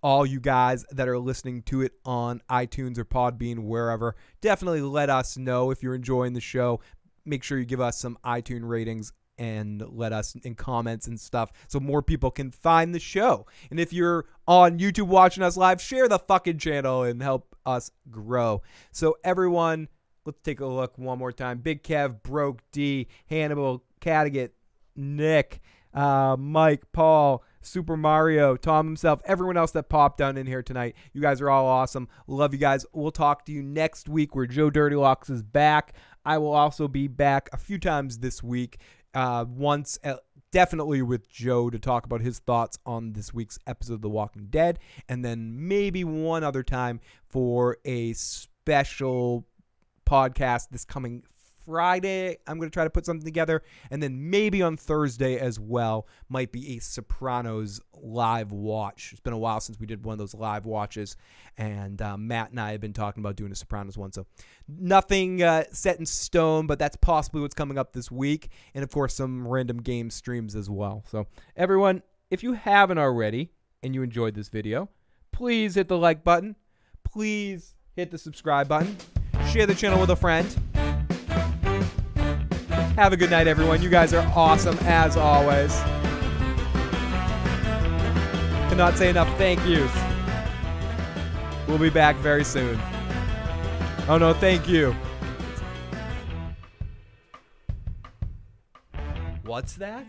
all you guys that are listening to it on iTunes or Podbean, wherever. Definitely let us know if you're enjoying the show. Make sure you give us some iTunes ratings and let us in comments and stuff so more people can find the show. And if you're on YouTube watching us live, share the fucking channel and help us grow. So everyone, let's take a look one more time. Big Kev, Broke, D, Hannibal, Cattigat, Nick, Mike, Paul, Super Mario, Tom himself, everyone else that popped down in here tonight. You guys are all awesome. Love you guys. We'll talk to you next week where Joe Dirty Locks is back. I will also be back a few times this week. Once definitely with Joe to talk about his thoughts on this week's episode of The Walking Dead, and then maybe one other time for a special podcast this coming Friday. I'm going to try to put something together, and then maybe on Thursday as well might be a Sopranos live watch. It's been a while since we did one of those live watches, and Matt and I have been talking about doing a Sopranos one, so nothing set in stone, but that's possibly what's coming up this week, and of course some random game streams as well. So everyone, if you haven't already and you enjoyed this video, please hit the like button, please hit the subscribe button, share the channel with a friend. Have a good night, everyone. You guys are awesome, as always. Cannot say enough thank yous. We'll be back very soon. Oh, no, thank you. What's that?